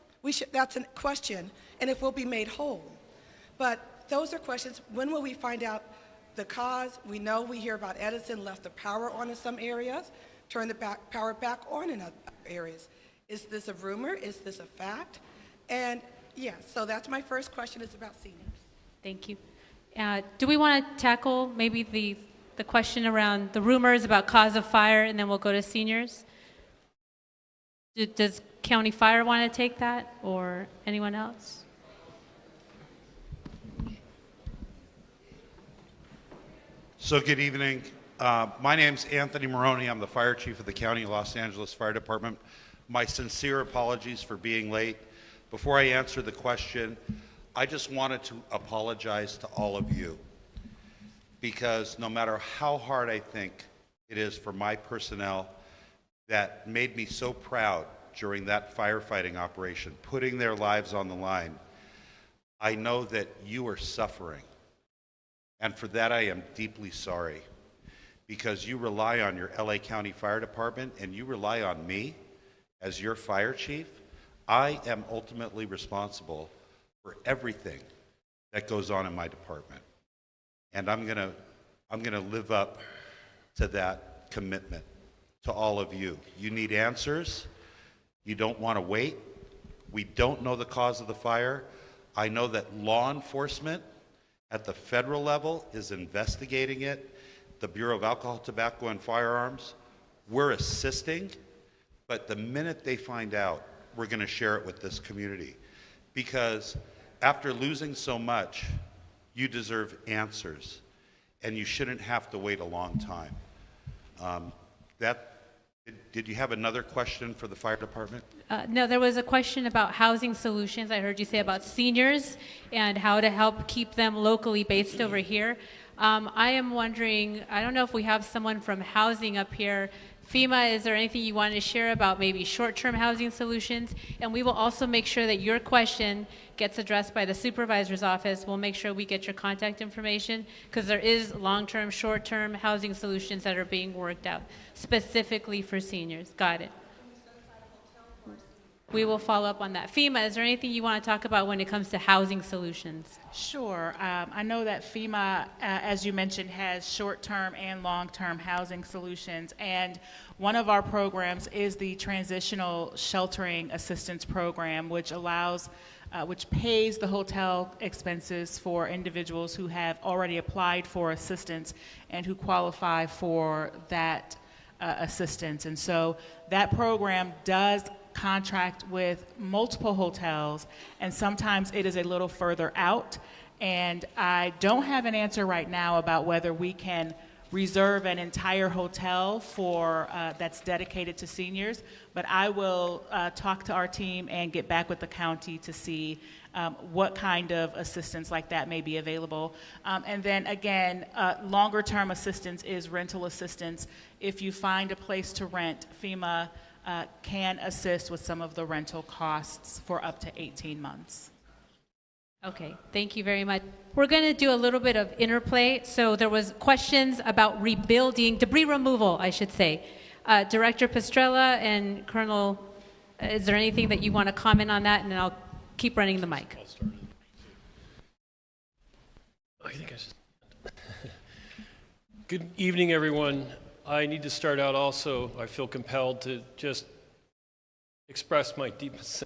That's a question, and if we'll be made whole. But those are questions. When will we find out the cause? We know we hear about Edison left the power on in some areas, turned the power back on in other areas. Is this a rumor? Is this a fact? And yes, so that's my first question, is about seniors. Thank you. Do we want to tackle maybe the question around the rumors about cause of fire, and then we'll go to seniors? Does County Fire want to take that, or anyone else? So good evening. My name's Anthony Maroney. I'm the fire chief of the County of Los Angeles Fire Department. My sincere apologies for being late. Before I answer the question, I just wanted to apologize to all of you, because no matter how hard I think it is for my personnel that made me so proud during that firefighting operation, putting their lives on the line, I know that you are suffering. And for that, I am deeply sorry, because you rely on your LA County Fire Department and you rely on me as your fire chief. I am ultimately responsible for everything that goes on in my department. And I'm gonna live up to that commitment to all of you. You need answers. You don't want to wait. We don't know the cause of the fire. I know that law enforcement at the federal level is investigating it. The Bureau of Alcohol, Tobacco, and Firearms, we're assisting, but the minute they find out, we're going to share it with this community. Because after losing so much, you deserve answers, and you shouldn't have to wait a long time. Did you have another question for the fire department? No, there was a question about housing solutions. I heard you say about seniors and how to help keep them locally based over here. I am wondering, I don't know if we have someone from housing up here. FEMA, is there anything you want to share about maybe short-term housing solutions? And we will also make sure that your question gets addressed by the supervisor's office. We'll make sure we get your contact information, because there is long-term, short-term housing solutions that are being worked out specifically for seniors. Got it. We will follow up on that. FEMA, is there anything you want to talk about when it comes to housing solutions? Sure. I know that FEMA, as you mentioned, has short-term and long-term housing solutions, and one of our programs is the Transitional Sheltering Assistance Program, which allows, which pays the hotel expenses for individuals who have already applied for assistance and who qualify for that assistance. And so that program does contract with multiple hotels, and sometimes it is a little further out, and I don't have an answer right now about whether we can reserve an entire hotel for that's dedicated to seniors, but I will talk to our team and get back with the county to see what kind of assistance like that may be available. And then again, longer term assistance is rental assistance. If you find a place to rent, FEMA can assist with some of the rental costs for up to 18 months. Okay, thank you very much. We're going to do a little bit of interplay. So there was questions about rebuilding, debris removal, I should say. Director Pastrella and Colonel, is there anything that you want to comment on that? And then I'll keep running the mic. I think I should. Good evening, everyone. I need to start out also, I feel compelled to just express my deepest.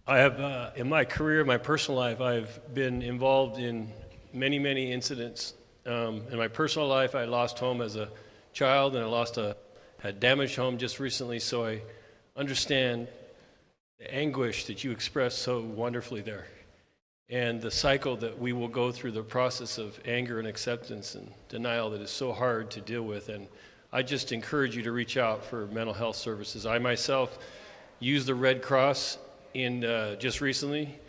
I have, in my career, my personal life, I've been involved in many, many incidents. In my personal life, I lost home as a child, and I had damaged home just recently, so I understand the anguish that you expressed so wonderfully there, and the cycle that we will go through, the process of anger and acceptance and denial that is so hard to deal with. And I just encourage you to reach out for mental health services. I myself used the Red Cross just recently,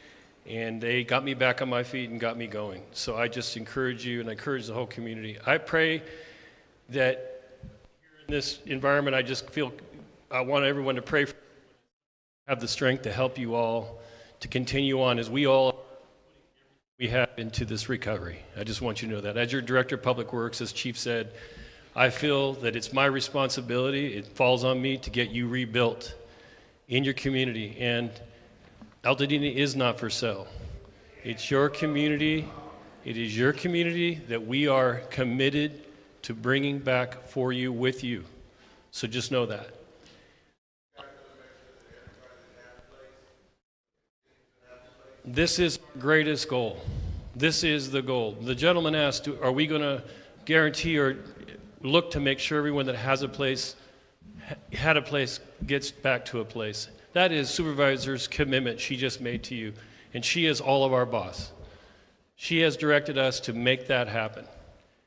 and they got me back on my feet and got me going. So I just encourage you, and I encourage the whole community. I pray that here in this environment, I just feel I want everyone to pray, have the strength to help you all to continue on as we have into this recovery. I just want you to know that. As your Director of Public Works, as Chief said, I feel that it's my responsibility, it falls on me to get you rebuilt in your community. And Altadena is not for sale. It's your community. It is your community that we are committed to bringing back for you, with you. So just know that. This is our greatest goal. This is the goal. The gentleman asked, are we going to guarantee or look to make sure everyone that has a place, had a place, gets back to a place? That is Supervisor's commitment she just made to you, and she is all of our boss. She has directed us to make that happen,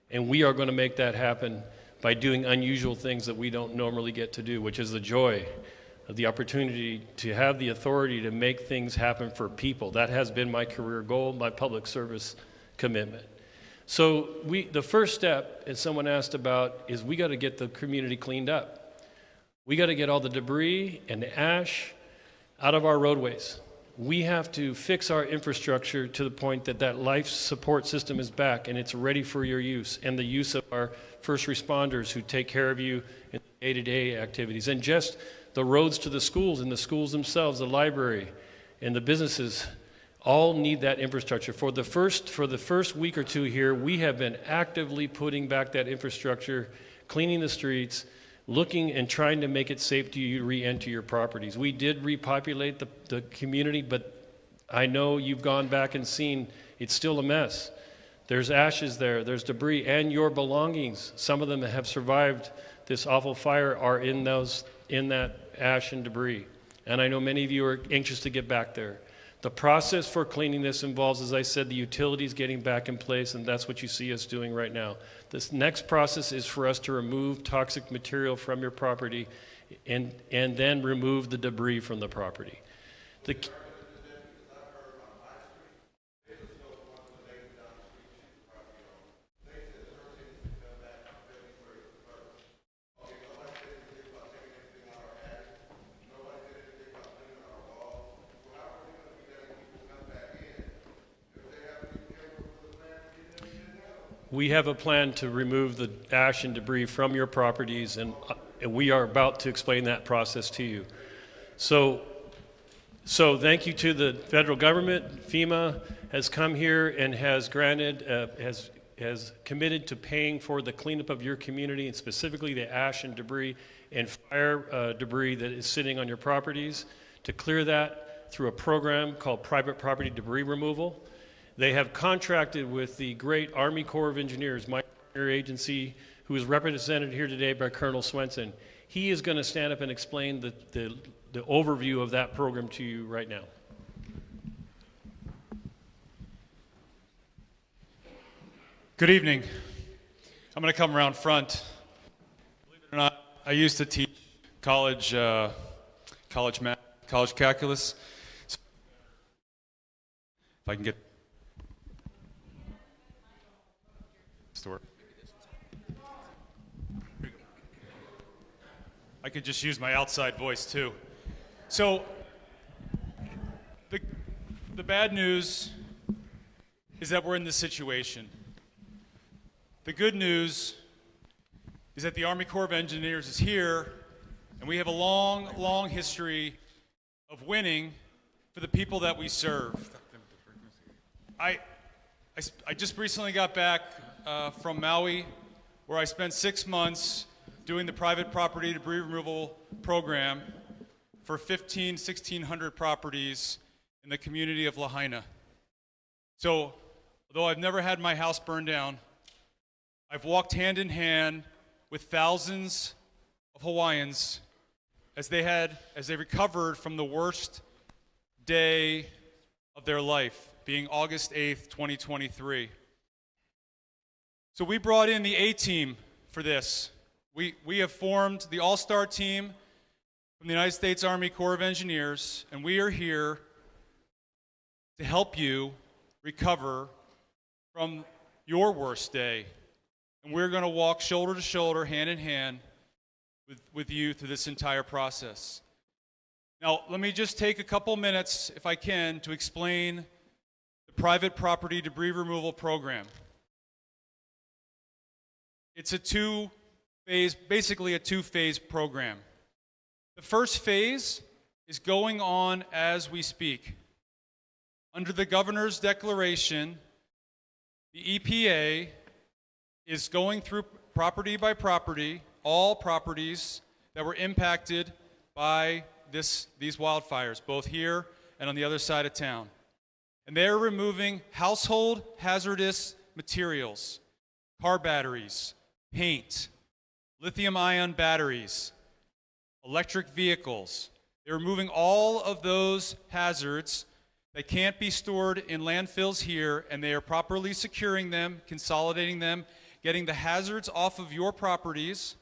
and we are going to make that happen by doing unusual things that we don't normally get to do, which is the joy of the opportunity to have the authority to make things happen for people. That has been my career goal, my public service commitment. So the first step, as someone asked about, is we got to get the community cleaned up. We got to get all the debris and the ash out of our roadways. We have to fix our infrastructure to the point that that life support system is back and it's ready for your use, and the use of our first responders who take care of you in day-to-day activities. And just the roads to the schools and the schools themselves, the library and the businesses all need that infrastructure. For the first week or two here, we have been actively putting back that infrastructure, cleaning the streets, looking and trying to make it safe to you to re-enter your properties. We did repopulate the community, but I know you've gone back and seen it's still a mess. There's ashes there, there's debris, and your belongings. Some of them that have survived this awful fire are in that ash and debris. And I know many of you are anxious to get back there. The process for cleaning this involves, as I said, the utilities getting back in place, and that's what you see us doing right now. This next process is for us to remove toxic material from your property and then remove the debris from the property. We have a plan to remove the ash and debris from your properties, and we are about to explain that process to you. So thank you to the federal government. FEMA has come here and has granted, has committed to paying for the cleanup of your community, and specifically the ash and debris and fire debris that is sitting on your properties, to clear that through a program called Private Property Debris Removal. They have contracted with the great Army Corps of Engineers, my partner agency, who is represented here today by Colonel Swenson. He is going to stand up and explain the overview of that program to you right now. Good evening. I'm going to come around front. Believe it or not, I used to teach college math, college calculus. So if I can get this to work. I could just use my outside voice too. So, the bad news is that we're in this situation. The good news is that the Army Corps of Engineers is here, and we have a long, long history of winning for the people that we serve. I just recently got back from Maui, where I spent 6 months doing the private property debris removal program for 1,600 properties in the community of Lahaina. So, although I've never had my house burned down, I've walked hand in hand with thousands of Hawaiians as they recovered from the worst day of their life, being August 8th, 2023. So we brought in the A-team for this. We have formed the all-star team from the United States Army Corps of Engineers, and we are here to help you recover from your worst day. And we're going to walk shoulder to shoulder, hand in hand with you through this entire process. Now, let me just take a couple minutes, if I can, to explain the private property debris removal program. It's basically a two-phase program. The first phase is going on as we speak. Under the governor's declaration, the EPA is going through property by property, all properties that were impacted by these wildfires, both here and on the other side of town. And they're removing household hazardous materials, car batteries, paint, lithium-ion batteries, electric vehicles. They're removing all of those hazards that can't be stored in landfills here, and they are properly securing them, consolidating them, getting the hazards off of your properties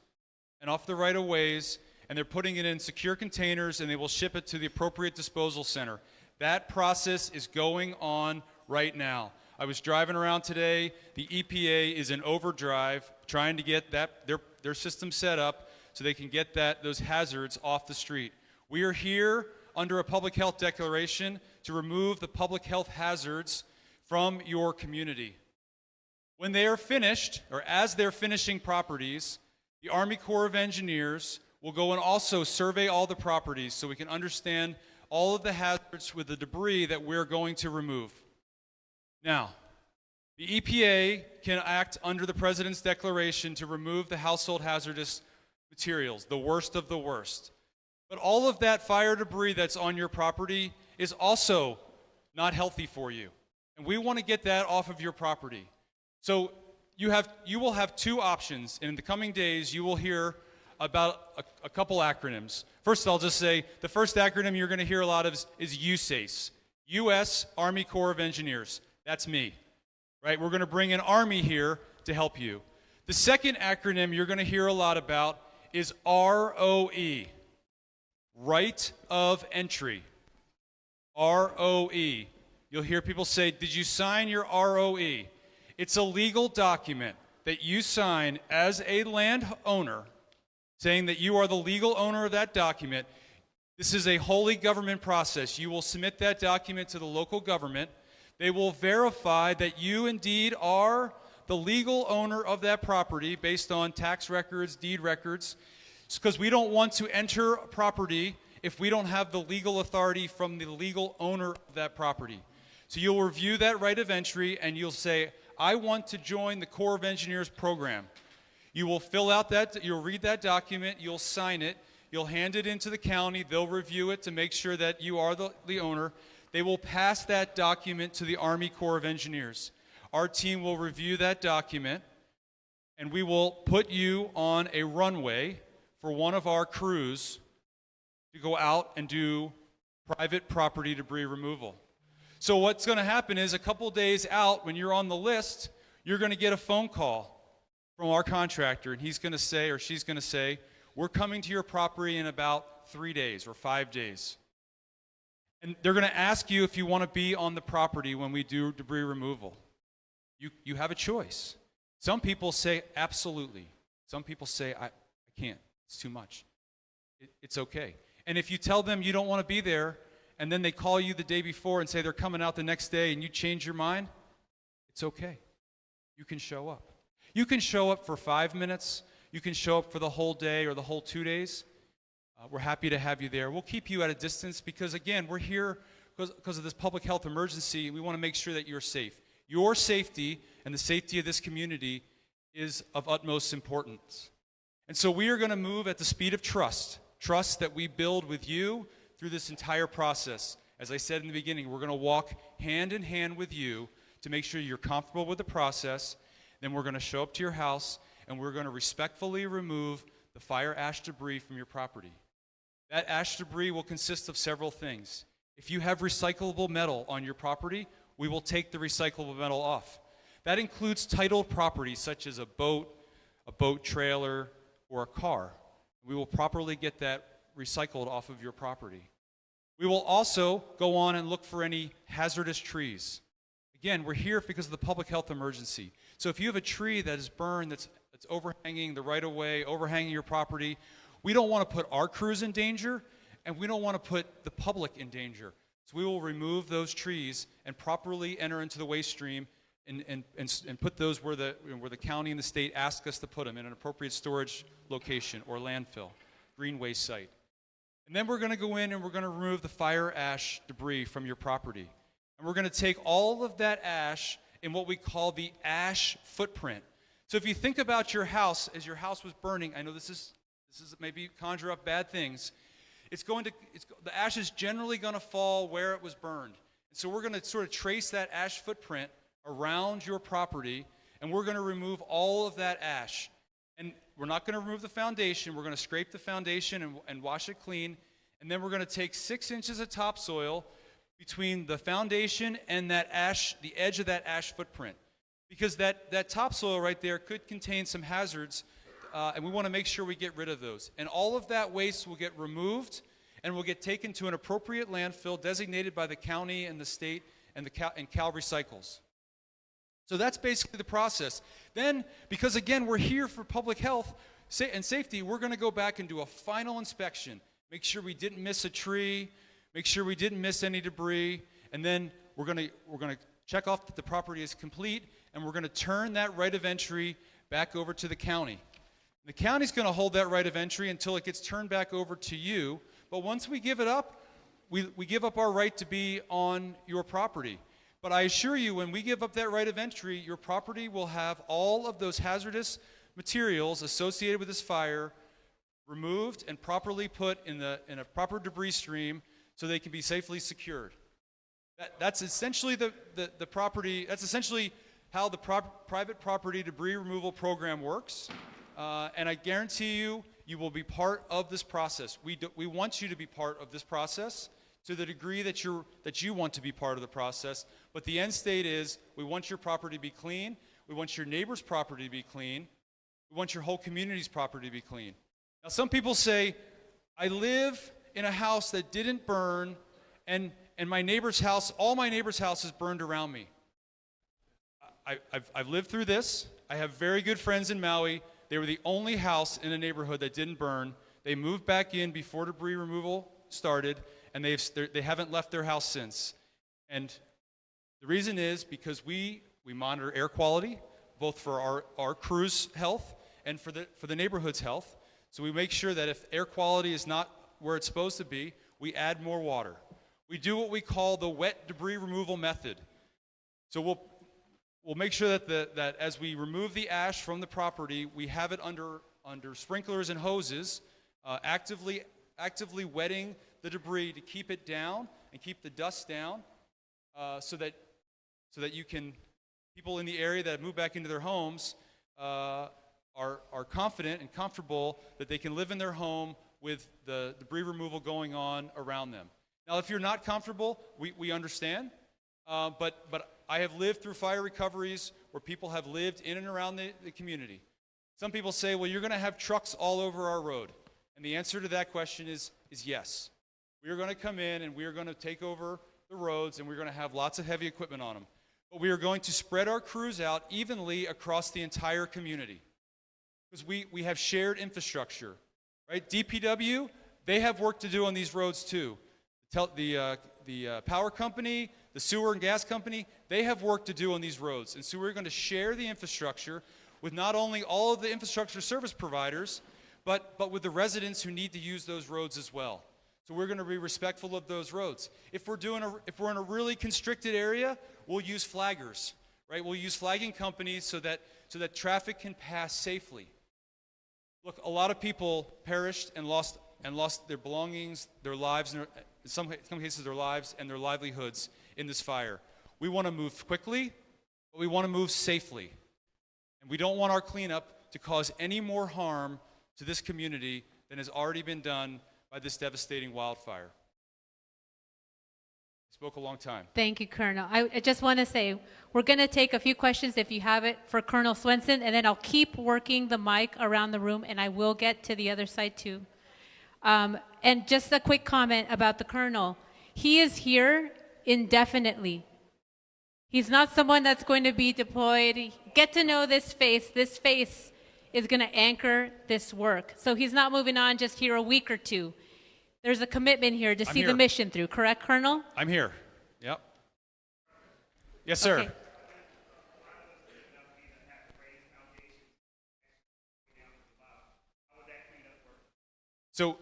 and off the right-of-ways, and they're putting it in secure containers, and they will ship it to the appropriate disposal center. That process is going on right now. I was driving around today. The EPA is in overdrive trying to get their system set up so they can get those hazards off the street. We are here under a public health declaration to remove the public health hazards from your community. When they are finished, or as they're finishing properties, the Army Corps of Engineers will go and also survey all the properties so we can understand all of the hazards with the debris that we're going to remove. Now, the EPA can act under the President's declaration to remove the household hazardous materials, the worst of the worst. But all of that fire debris that's on your property is also not healthy for you. And we want to get that off of your property. So you will have two options, and in the coming days you will hear about a couple acronyms. First, I'll just say the first acronym you're going to hear a lot of is USACE, U.S. Army Corps of Engineers. That's me, right? We're going to bring an Army here to help you. The second acronym you're going to hear a lot about is ROE, Right of Entry. ROE. You'll hear people say, did you sign your ROE? It's a legal document that you sign as a landowner saying that you are the legal owner of that document. This is a wholly government process. You will submit that document to the local government. They will verify that you indeed are the legal owner of that property based on tax records, deed records, because we don't want to enter a property if we don't have the legal authority from the legal owner of that property. So you'll review that right of entry and you'll say, I want to join the Corps of Engineers program. You will fill out you'll read that document, you'll sign it, you'll hand it into the county, they'll review it to make sure that you are the owner. They will pass that document to the Army Corps of Engineers. Our team will review that document, and we will put you on a runway for one of our crews to go out and do private property debris removal. So what's going to happen is a couple days out, when you're on the list, you're going to get a phone call from our contractor, and he's going to say, or she's going to say, we're coming to your property in about 3 days or 5 days. And they're going to ask you if you want to be on the property when we do debris removal. You have a choice. Some people say, absolutely. Some people say, I can't. It's too much. It's okay. And if you tell them you don't want to be there, and then they call you the day before and say they're coming out the next day, and you change your mind, it's okay. You can show up. You can show up for 5 minutes. You can show up for the whole day or the whole 2 days. We're happy to have you there. We'll keep you at a distance because, again, we're here because of this public health emergency. We want to make sure that you're safe. Your safety and the safety of this community is of utmost importance. And so we are going to move at the speed of trust that we build with you through this entire process. As I said in the beginning, we're going to walk hand in hand with you to make sure you're comfortable with the process. Then we're going to show up to your house, and we're going to respectfully remove the fire ash debris from your property. That ash debris will consist of several things. If you have recyclable metal on your property, we will take the recyclable metal off. That includes titled property such as a boat trailer, or a car. We will properly get that recycled off of your property. We will also go on and look for any hazardous trees. Again, we're here because of the public health emergency. So if you have a tree that is burned, that's overhanging the right-of-way, overhanging your property, we don't want to put our crews in danger, and we don't want to put the public in danger. So we will remove those trees and properly enter into the waste stream and put those where the county and the state ask us to put them, in an appropriate storage location or landfill, green waste site. And then we're going to go in and we're going to remove the fire ash debris from your property. And we're going to take all of that ash in what we call the ash footprint. So if you think about your house as your house was burning, I know this is maybe conjure up bad things. The ash is generally going to fall where it was burned. And so we're going to sort of trace that ash footprint around your property, and we're going to remove all of that ash. And we're not going to remove the foundation. We're going to scrape the foundation and wash it clean. And then we're going to take 6 inches of topsoil between the foundation and that ash, the edge of that ash footprint. Because that topsoil right there could contain some hazards, and we want to make sure we get rid of those. And all of that waste will get removed and will get taken to an appropriate landfill designated by the county and the state and Cal Recycles. So that's basically the process. Then, because again, we're here for public health and safety, we're going to go back and do a final inspection. Make sure we didn't miss a tree, make sure we didn't miss any debris, and then we're going to check off that the property is complete, and we're going to turn that right of entry back over to the county. The county's going to hold that right of entry until it gets turned back over to you, but once we give it up, we give up our right to be on your property. But I assure you, when we give up that right of entry, your property will have all of those hazardous materials associated with this fire removed and properly put in a proper debris stream so they can be safely secured. That's essentially the property. That's essentially how the private property debris removal program works. And I guarantee you, you will be part of this process. We want you to be part of this process to the degree that you want to be part of the process. But the end state is we want your property to be clean. We want your neighbor's property to be clean. We want your whole community's property to be clean. Now, some people say, I live in a house that didn't burn, and my neighbor's house, all my neighbor's houses burned around me. I've lived through this. I have very good friends in Maui. They were the only house in a neighborhood that didn't burn. They moved back in before debris removal started, and they haven't left their house since. And the reason is because we monitor air quality, both for our crew's health and for the neighborhood's health. So we make sure that if air quality is not where it's supposed to be, we add more water. We do what we call the wet debris removal method. So we'll make sure that as we remove the ash from the property, we have it under sprinklers and hoses, actively wetting the debris to keep it down and keep the dust down, so that people in the area that have moved back into their homes are confident and comfortable that they can live in their home with the debris removal going on around them. Now, if you're not comfortable, we understand, but I have lived through fire recoveries where people have lived in and around the community. Some people say, well, you're going to have trucks all over our road. And the answer to that question is yes. We are going to come in and we are going to take over the roads and we're going to have lots of heavy equipment on them. But we are going to spread our crews out evenly across the entire community. Because we have shared infrastructure, right? DPW They have work to do on these roads too. The power company, the sewer and gas company, they have work to do on these roads. And so we're going to share the infrastructure with not only all of the infrastructure service providers, but with the residents who need to use those roads as well. So we're going to be respectful of those roads. If we're in a really constricted area, we'll use flaggers, right? We'll use flagging companies so that traffic can pass safely. Look, a lot of people perished and lost their belongings, their lives, and in some cases their lives and their livelihoods in this fire. We want to move quickly, but we want to move safely. And we don't want our cleanup to cause any more harm to this community than has already been done by this devastating wildfire. I spoke a long time. Thank you, Colonel. I just want to say, we're going to take a few questions, if you have it, for Colonel Swenson, and then I'll keep working the mic around the room, and I will get to the other side too. And just a quick comment about the Colonel. He is here indefinitely. He's not someone that's going to be deployed. Get to know this face. This face is going to anchor this work. So he's not moving on just here a week or two. There's a commitment here to see the mission through. Correct, Colonel? I'm here. Yep. Yes, sir. Okay.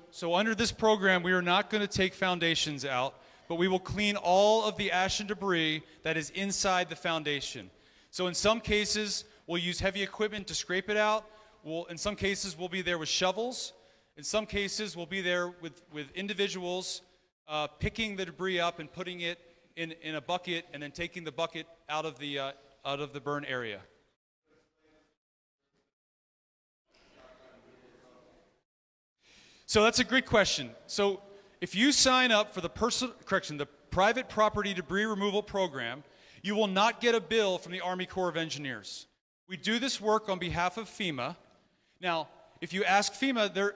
So under this program, we are not going to take foundations out, but we will clean all of the ash and debris that is inside the foundation. So in some cases, we'll use heavy equipment to scrape it out. In some cases, we'll be there with shovels. In some cases, we'll be there with individuals picking the debris up and putting it in a bucket and then taking the bucket out of the burn area. So that's a great question. So if you sign up for the private property debris removal program, you will not get a bill from the Army Corps of Engineers. We do this work on behalf of FEMA. Now, if you ask FEMA,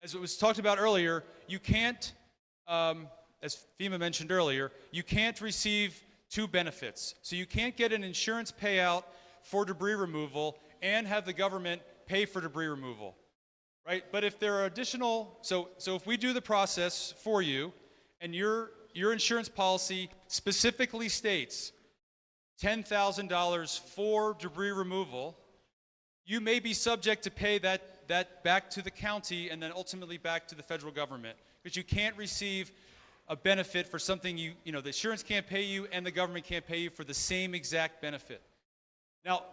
as it was talked about earlier, you can't, as FEMA mentioned earlier, you can't receive two benefits. So you can't get an insurance payout for debris removal and have the government pay for debris removal. Right? But if there are additional, so if we do the process for you and your insurance policy specifically states $10,000 for debris removal, you may be subject to pay that back to the county and then ultimately back to the federal government, because you can't receive a benefit for something the insurance can't pay you and the government can't pay you for the same exact benefit. Now,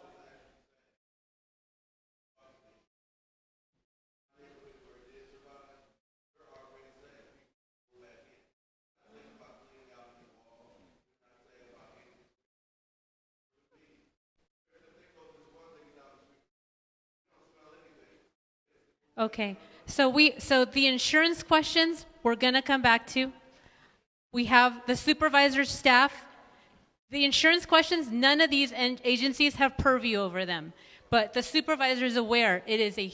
Okay, so the insurance questions we're going to come back to. We have the supervisor's staff. The insurance questions, none of these agencies have purview over them, but the supervisor is aware it is a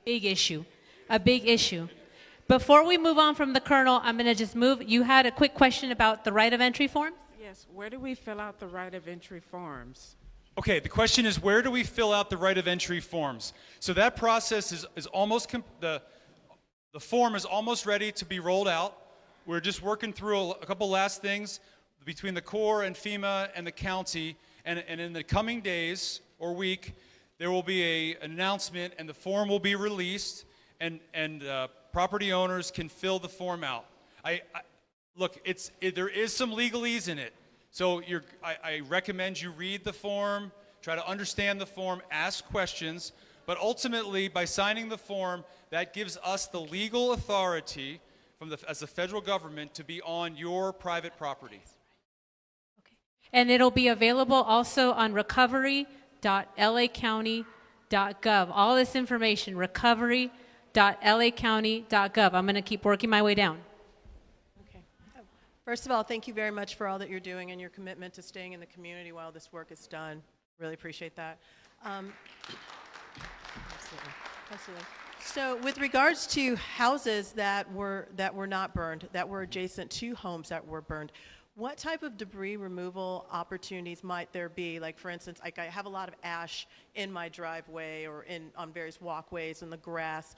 big issue, Before we move on from the Colonel, I'm going to just move. You had a quick question about the right of entry forms? Yes, where do we fill out the right of entry forms? okay, the question is, where do we fill out the right of entry forms? So that process is almost, the form is almost ready to be rolled out. We're just working through a couple last things between the Corps and FEMA and the county, and in the coming days or week, there will be an announcement and the form will be released, and property owners can fill the form out. Look, there is some legalese in it. So I recommend you read the form, try to understand the form, ask questions, but ultimately by signing the form, that gives us the legal authority as the federal government to be on your private property. Okay. And it'll be available also on recovery.lacounty.gov. All this information, recovery.lacounty.gov. I'm going to keep working my way down. First of all, thank you very much for all that you're doing and your commitment to staying in the community while this work is done. Really appreciate that. Absolutely. So with regards to houses that were not burned, that were adjacent to homes that were burned, What type of debris removal opportunities might there be? Like, for instance, like I have a lot of ash in my driveway or on various walkways in the grass.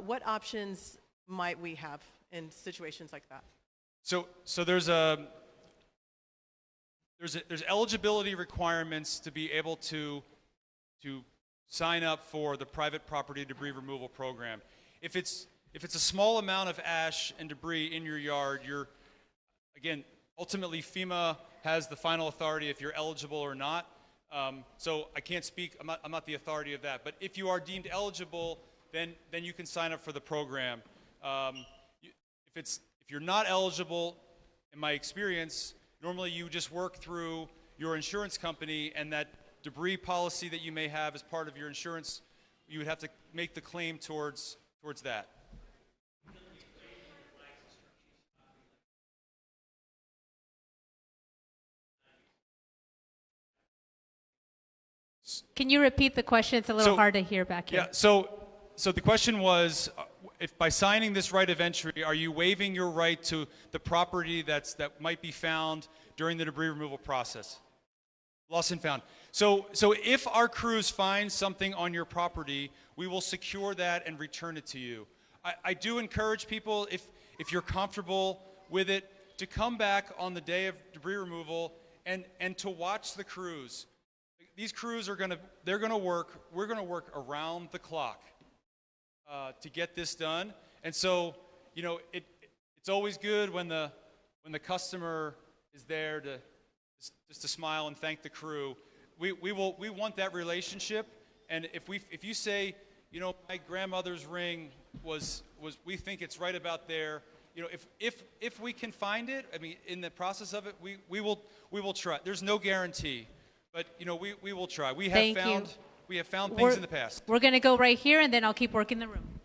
What options might we have in situations like that? So there's eligibility requirements to be able to sign up for the private property debris removal program. If it's a small amount of ash and debris in your yard, again, ultimately FEMA has the final authority if you're eligible or not. So I can't speak, I'm not the authority of that. But if you are deemed eligible, then you can sign up for the program. If you're not eligible, in my experience, normally you just work through your insurance company, and that debris policy that you may have as part of your insurance, you would have to make the claim towards that. Can you repeat the question? It's a little hard to hear back here. Yeah, so the question was, if by signing this right of entry, are you waiving your right to the property that might be found during the debris removal process? Lost and found. So if our crews find something on your property, we will secure that and return it to you. I do encourage people, if you're comfortable with it, to come back on the day of debris removal and to watch the crews. These crews we're gonna work around the clock to get this done. And so, it's always good when the customer is there just to smile and thank the crew. We want that relationship. And if you say, my grandmother's ring was we think it's right about there. If we can find it, I mean, in the process of it, we will try. There's no guarantee, but we will try. We have found things in the past. We're going to go right here, and then I'll keep working the room.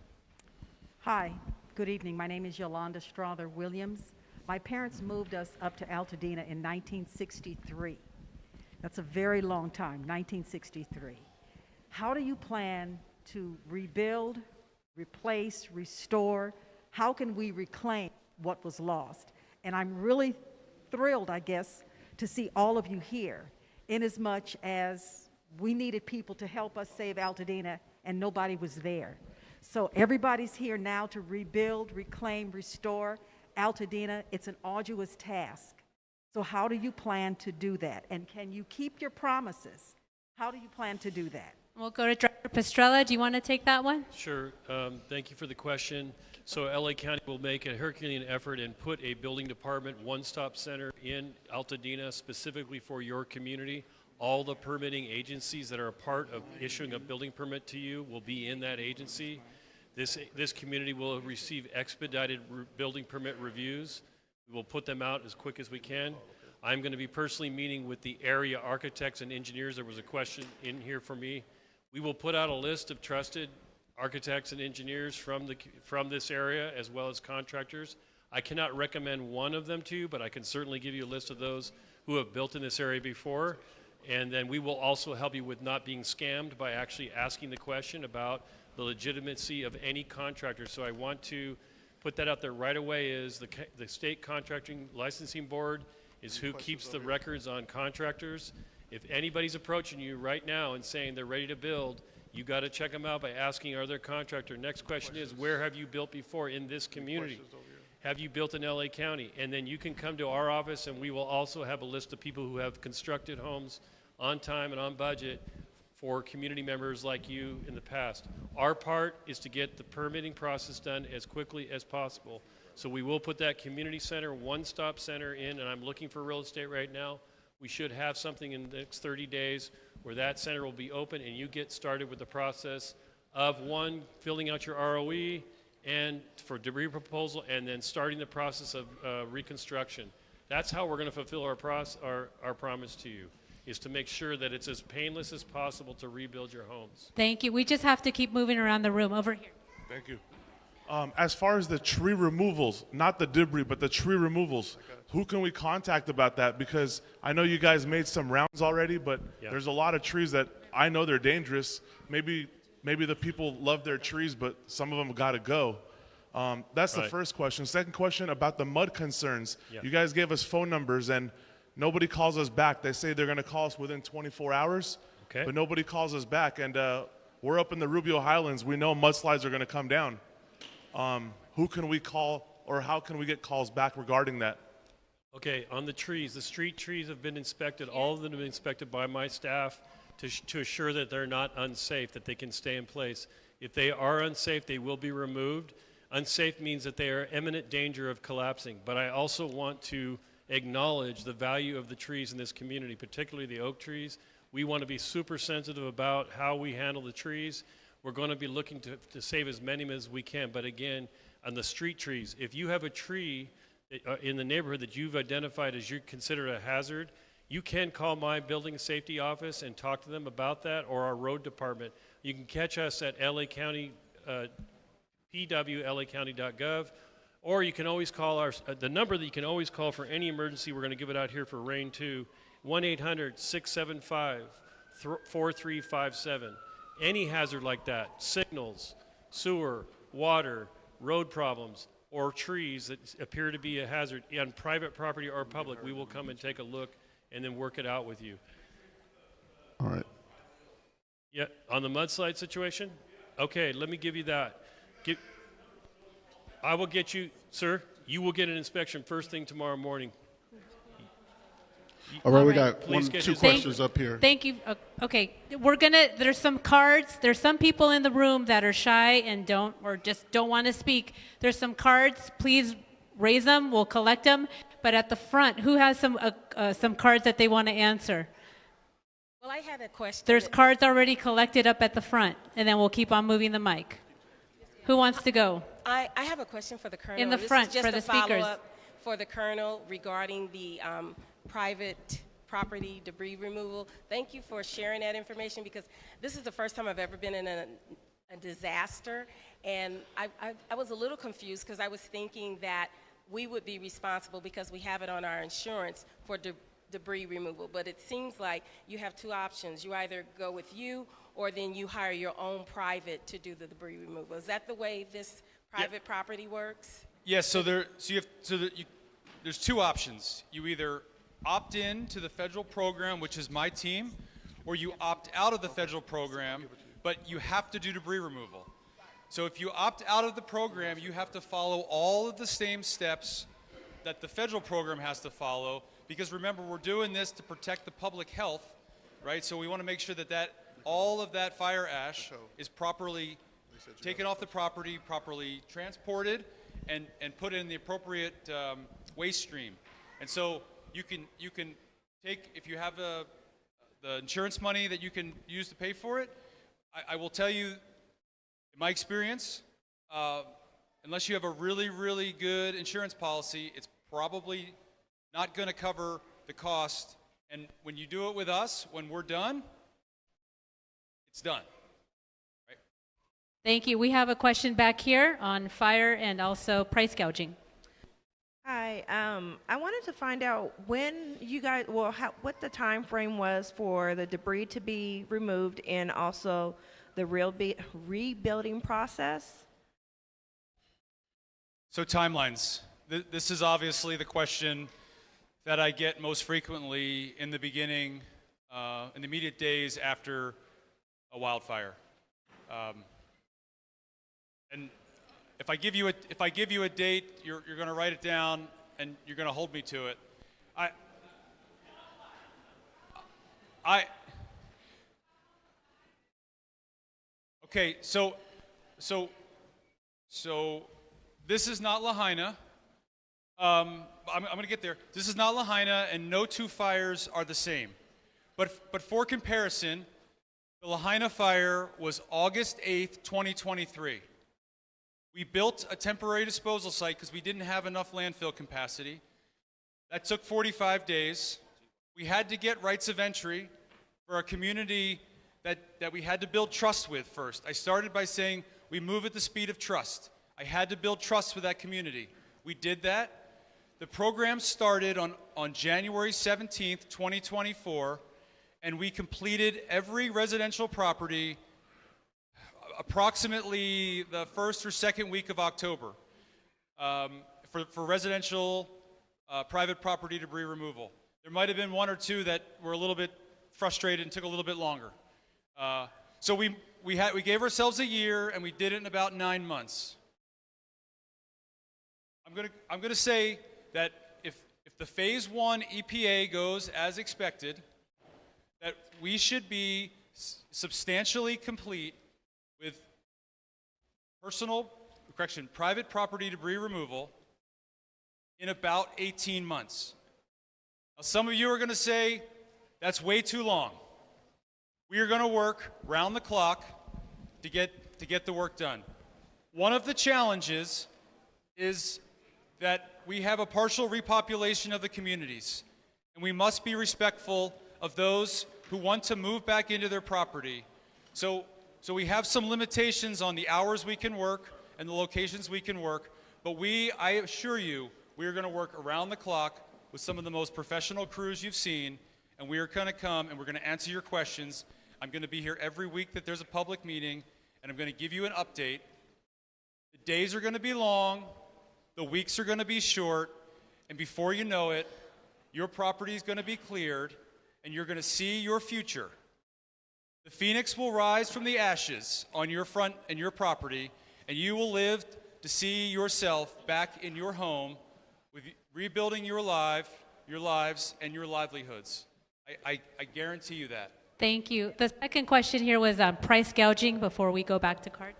Hi, good evening. My name is Yolanda Strother Williams. My parents moved us up to Altadena in 1963. That's a very long time, 1963. How do you plan to rebuild, replace, restore? How can we reclaim what was lost? And I'm really thrilled, I guess, to see all of you here, inasmuch as we needed people to help us save Altadena, and nobody was there. So everybody's here now to rebuild, reclaim, restore Altadena. It's an arduous task. So how do you plan to do that? And can you keep your promises? How do you plan to do that? We'll go to Director Pastrella. Do you want to take that one? Sure. Thank you for the question. So LA County will make a Herculean effort and put a building department one-stop center in Altadena specifically for your community. All the permitting agencies that are a part of issuing a building permit to you will be in that agency. This community will receive expedited building permit reviews. We will put them out as quick as we can. I'm going to be personally meeting with the area architects and engineers. There was a question in here for me. We will put out a list of trusted architects and engineers from this area, as well as contractors. I cannot recommend one of them to you, but I can certainly give you a list of those who have built in this area before. And then we will also help you with not being scammed by actually asking the question about the legitimacy of any contractor. So I want to put that out there right away. Is the state contracting licensing board is who keeps the records on contractors. If anybody's approaching you right now and saying they're ready to build, you got to check them out by asking, are they a contractor? Next question is, where have you built before in this community? Have you built in LA County? And then you can come to our office, and we will also have a list of people who have constructed homes on time and on budget for community members like you in the past. Our part is to get the permitting process done as quickly as possible. So we will put that community center, one-stop center in, and I'm looking for real estate right now. We should have something in the next 30 days where that center will be open and you get started with the process of, one, filling out your ROE and for debris proposal, and then starting the process of reconstruction. That's how we're going to fulfill our promise to you, is to make sure that it's as painless as possible to rebuild your homes. Thank you. We just have to keep moving around the room. Over here. Thank you. As far as the tree removals, not the debris, but the tree removals, who can we contact about that? Because I know you guys made some rounds already, but there's a lot of trees that I know they're dangerous. Maybe the people love their trees, but some of them got to go. That's the Right. first question. Second question about the mud concerns. Yeah. You guys gave us phone numbers and nobody calls us back. They say they're going to call us within 24 hours, Okay. but nobody calls us back. And we're up in the Rubio Highlands. We know mudslides are going to come down. Who can we call, or how can we get calls back regarding that? Okay, on the trees, the street trees have been inspected. All of them have been inspected by my staff to assure that they're not unsafe, that they can stay in place. If they are unsafe, they will be removed. Unsafe means that they are imminent danger of collapsing. But I also want to acknowledge the value of the trees in this community, particularly the oak trees. We want to be super sensitive about how we handle the trees. We're going to be looking to save as many as we can. But again, on the street trees, if you have a tree in the neighborhood that you've identified as you consider a hazard, you can call my building safety office and talk to them about that, or our road department. You can catch us at LA County, pw.lacounty.gov, or you can always call the number that you can always call for any emergency. We're going to give it out here for rain too, 1-800-675-4357. Any hazard like that, signals, sewer, water, road problems, or trees that appear to be a hazard on private property or public, we will come and take a look and then work it out with you. All right. Yeah, on the mudslide situation? Okay, let me give you that. I will get you, sir, you will get an inspection first thing tomorrow morning. All right, we right. got Please get two his- questions up here. Thank you. Okay, there's some cards. There's some people in the room that are shy and just don't want to speak. There's some cards. Please raise them. We'll collect them. But at the front, who has some cards that they want to answer? Well, I had a question. There's cards already collected up at the front, and then we'll keep on moving the mic. Who wants to go? I have a question for the Colonel. In the This is front just for a the speakers. follow-up for the Colonel regarding the private property debris removal. Thank you for sharing that information, because this is the first time I've ever been in a disaster, and I was a little confused because I was thinking that we would be responsible because we have it on our insurance for debris removal, but it seems like you have two options. You either go with you, or then you hire your own private to do the debris removal. Is that the way this private property works? Yes, there's two options. You either opt in to the federal program, which is my team, or you opt out of the federal program, but you have to do debris removal. So if you opt out of the program, you have to follow all of the same steps that the federal program has to follow, because remember, we're doing this to protect the public health, right? So we want to make sure that all of that fire ash is properly taken off the property, properly transported, and put in the appropriate waste stream. And so you can take, if you have the insurance money that you can use to pay for it, I will tell you, in my experience, unless you have a really, really good insurance policy, it's probably not going to cover the cost. And when you do it with us, when we're done, it's done. Right? Thank you. We have a question back here on fire and also price gouging. Hi, I wanted to find out when you guys, what the time frame was for the debris to be removed, and also the rebuilding process. So timelines. This is obviously the question that I get most frequently in the beginning, in the immediate days after a wildfire. And if I give you a date, you're going to write it down and you're going to hold me to it. Okay, so this is not Lahaina. I'm going to get there. This is not Lahaina, and no two fires are the same. But for comparison, the Lahaina fire was August 8th, 2023. We built a temporary disposal site because we didn't have enough landfill capacity. That took 45 days. We had to get rights of entry for a community that we had to build trust with first. I started by saying we move at the speed of trust. I had to build trust with that community. We did that. The program started on January 17th, 2024, and we completed every residential property approximately the first or second week of October for residential private property debris removal. There might have been one or two that were a little bit frustrated and took a little bit longer. So we gave ourselves a year, and we did it in about 9 months. I'm gonna say that if the phase 1 EPA goes as expected, that we should be substantially complete with private property debris removal in about 18 months. Now, some of you are going to say that's way too long. We are going to work round the clock to get the work done. One of the challenges is that we have a partial repopulation of the communities, and we must be respectful of those who want to move back into their property. So we have some limitations on the hours we can work and the locations we can work, but I assure you, we are going to work around the clock with some of the most professional crews you've seen, and we are going to come and we're going to answer your questions. I'm going to be here every week that there's a public meeting, and I'm going to give you an update. The days are going to be long, the weeks are going to be short, and before you know it, your property is going to be cleared, and you're going to see your future. The phoenix will rise from the ashes on your front and your property, and you will live to see yourself back in your home, with rebuilding your lives and your livelihoods. I guarantee you that. Thank you. The second question here was price gouging before we go back to cards.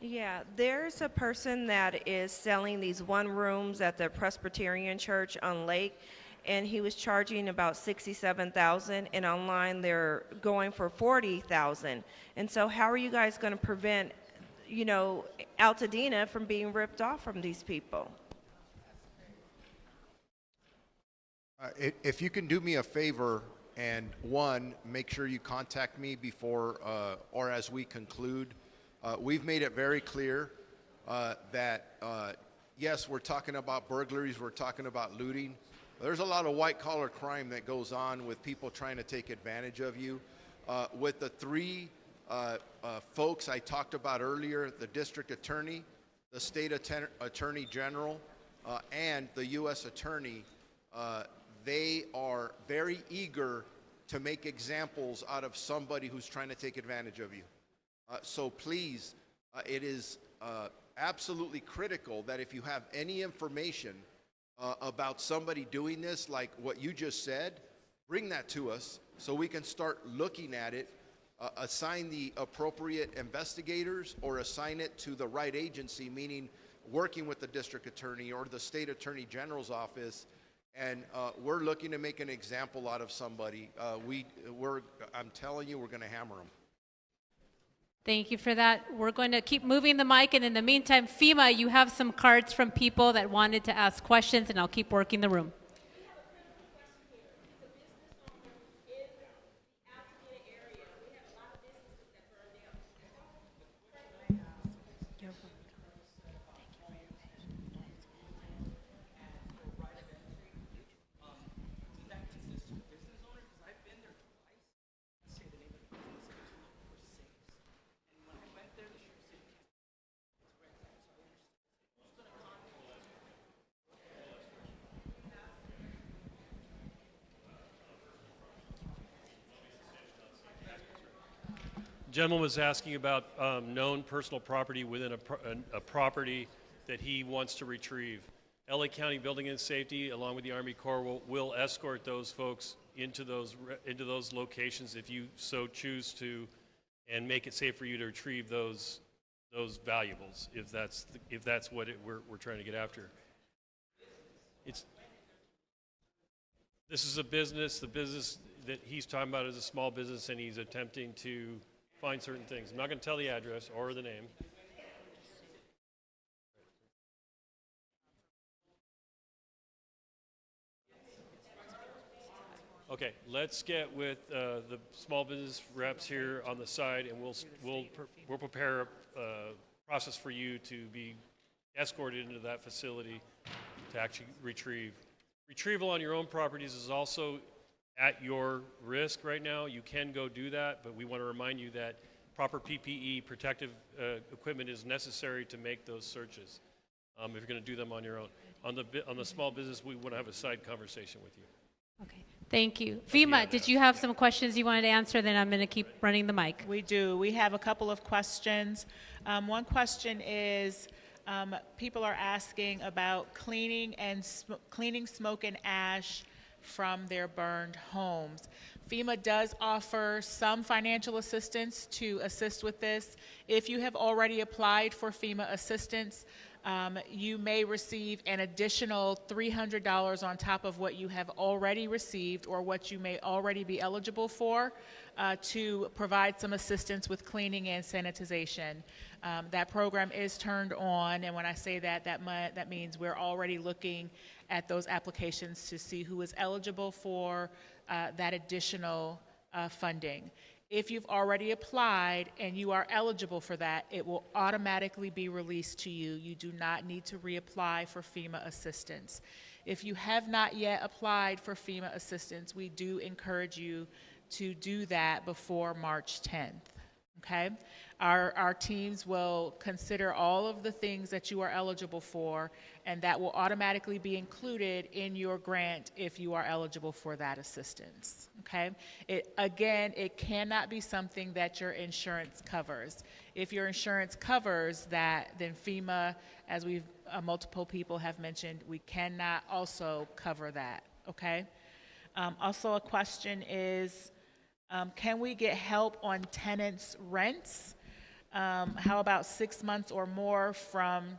Yeah, there's a person that is selling these one rooms at the Presbyterian Church on Lake, and he was charging about $67,000, and online they're going for $40,000. And so how are you guys going to prevent, Altadena from being ripped off from these people? If you can do me a favor and make sure you contact me before or as we conclude. We've made it very clear that yes, we're talking about burglaries, we're talking about looting. There's a lot of white-collar crime that goes on with people trying to take advantage of you. With the three folks I talked about earlier, the district attorney, the state attorney general, and the U.S. attorney, they are very eager to make examples out of somebody who's trying to take advantage of you. So please, it is absolutely critical that if you have any information about somebody doing this, like what you just said, bring that to us so we can start looking at it, assign the appropriate investigators, or assign it to the right agency, meaning working with the district attorney or the state attorney general's office. And we're looking to make an example out of somebody. I'm telling you, we're going to hammer them. Thank you for that. We're going to keep moving the mic, and in the meantime, FEMA, you have some cards from people that wanted to ask questions, and I'll keep working the room. Gentleman was asking about known personal property within a property that he wants to retrieve. LA County Building and Safety, along with the Army Corps, will escort those folks into those locations if you so choose to, and make it safe for you to retrieve those valuables if that's what we're trying to get after. This is a business. The business that he's talking about is a small business, and he's attempting to find certain things. I'm not going to tell the address or the name. Okay, let's get with the small business reps here on the side, and we'll prepare a process for you to be escorted into that facility to actually retrieve. Retrieval on your own properties is also at your risk right now. You can go do that, but we want to remind you that proper PPE, protective equipment is necessary to make those searches if you're going to do them on your own. On the small business, we want to have a side conversation with you. Okay, thank you. FEMA, did you have some questions you wanted to answer? Then I'm going to keep running the mic. We do. We have a couple of questions. One question is, people are asking about cleaning smoke and ash from their burned homes. FEMA does offer some financial assistance to assist with this. If you have already applied for FEMA assistance, you may receive an additional $300 on top of what you have already received or what you may already be eligible for to provide some assistance with cleaning and sanitization. That program is turned on, and when I say that, that means we're already looking at those applications to see who is eligible for that additional funding. If you've already applied and you are eligible for that, it will automatically be released to you. You do not need to reapply for FEMA assistance. If you have not yet applied for FEMA assistance, we do encourage you to do that before March 10th. Okay? Our teams will consider all of the things that you are eligible for, and that will automatically be included in your grant if you are eligible for that assistance. Okay? It cannot be something that your insurance covers. If your insurance covers that, then FEMA, as multiple people have mentioned, we cannot also cover that. Okay? Also, a question is, can we get help on tenants' rents? How about 6 months or more from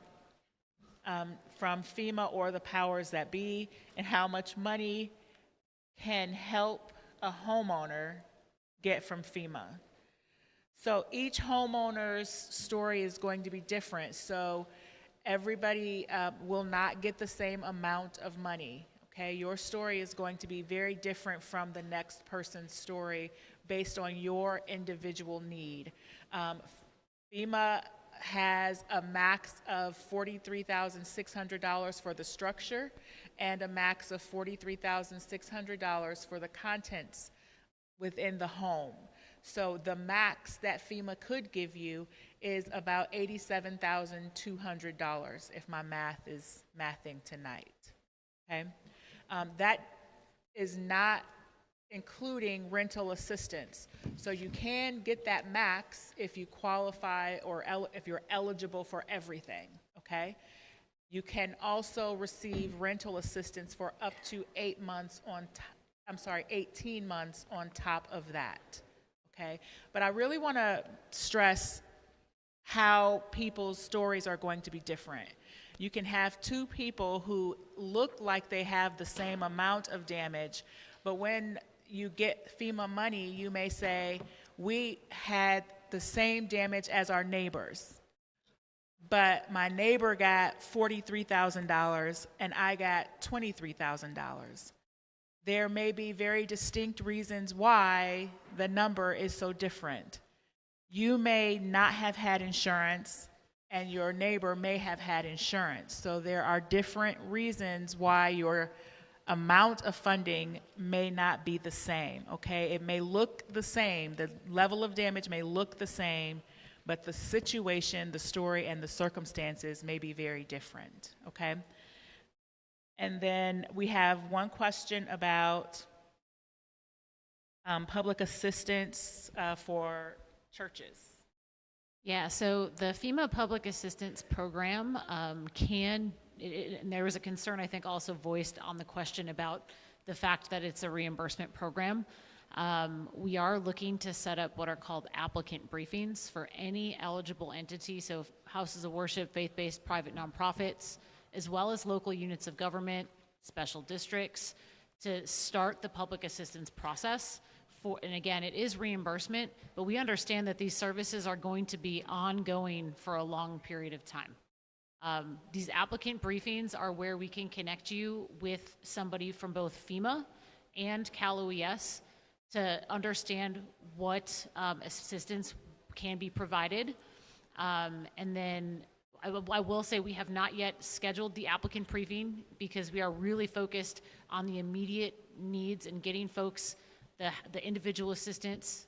FEMA or the powers that be? And how much money can help a homeowner get from FEMA? So each homeowner's story is going to be different. So everybody will not get the same amount of money. Okay, your story is going to be very different from the next person's story based on your individual need. FEMA has a max of $43,600 for the structure and a max of $43,600 for the contents within the home. So the max that FEMA could give you is about $87,200 if my math is mathing tonight. Okay? That is not including rental assistance. So you can get that max if you qualify or if you're eligible for everything, okay? You can also receive rental assistance for up to 18 months on top of that, okay? But I really want to stress how people's stories are going to be different. You can have two people who look like they have the same amount of damage, but when you get FEMA money, you may say, we had the same damage as our neighbors, but my neighbor got $43,000 and I got $23,000. There may be very distinct reasons why the number is so different. You may not have had insurance, and your neighbor may have had insurance. So there are different reasons why your amount of funding may not be the same, okay? It may look the same, the level of damage may look the same, but the situation, the story, and the circumstances may be very different, okay? And then we have one question about public assistance for churches. Yeah, so the FEMA Public Assistance Program and there was a concern, I think, also voiced on the question about the fact that it's a reimbursement program. We are looking to set up what are called applicant briefings for any eligible entity, so houses of worship, faith-based private nonprofits, as well as local units of government, special districts, to start the public assistance process. And again, it is reimbursement, but we understand that these services are going to be ongoing for a long period of time. These applicant briefings are where we can connect you with somebody from both FEMA and Cal OES to understand what assistance can be provided. And then I will say we have not yet scheduled the applicant briefing because we are really focused on the immediate needs and getting folks the individual assistance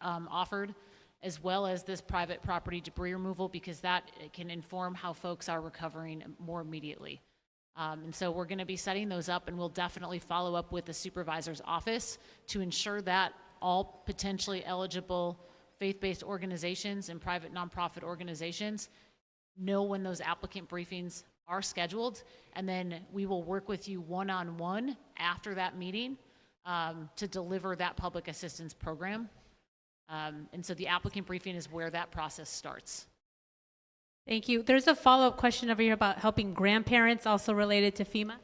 offered. as well as this private property debris removal, because that can inform how folks are recovering more immediately. And so we're going to be setting those up, and we'll definitely follow up with the supervisor's office to ensure that all potentially eligible faith-based organizations and private nonprofit organizations know when those applicant briefings are scheduled, and then we will work with you one-on-one after that meeting to deliver that public assistance program. And so the applicant briefing is where that process starts. Thank you. There's a follow-up question over here about helping grandparents, also related to FEMA.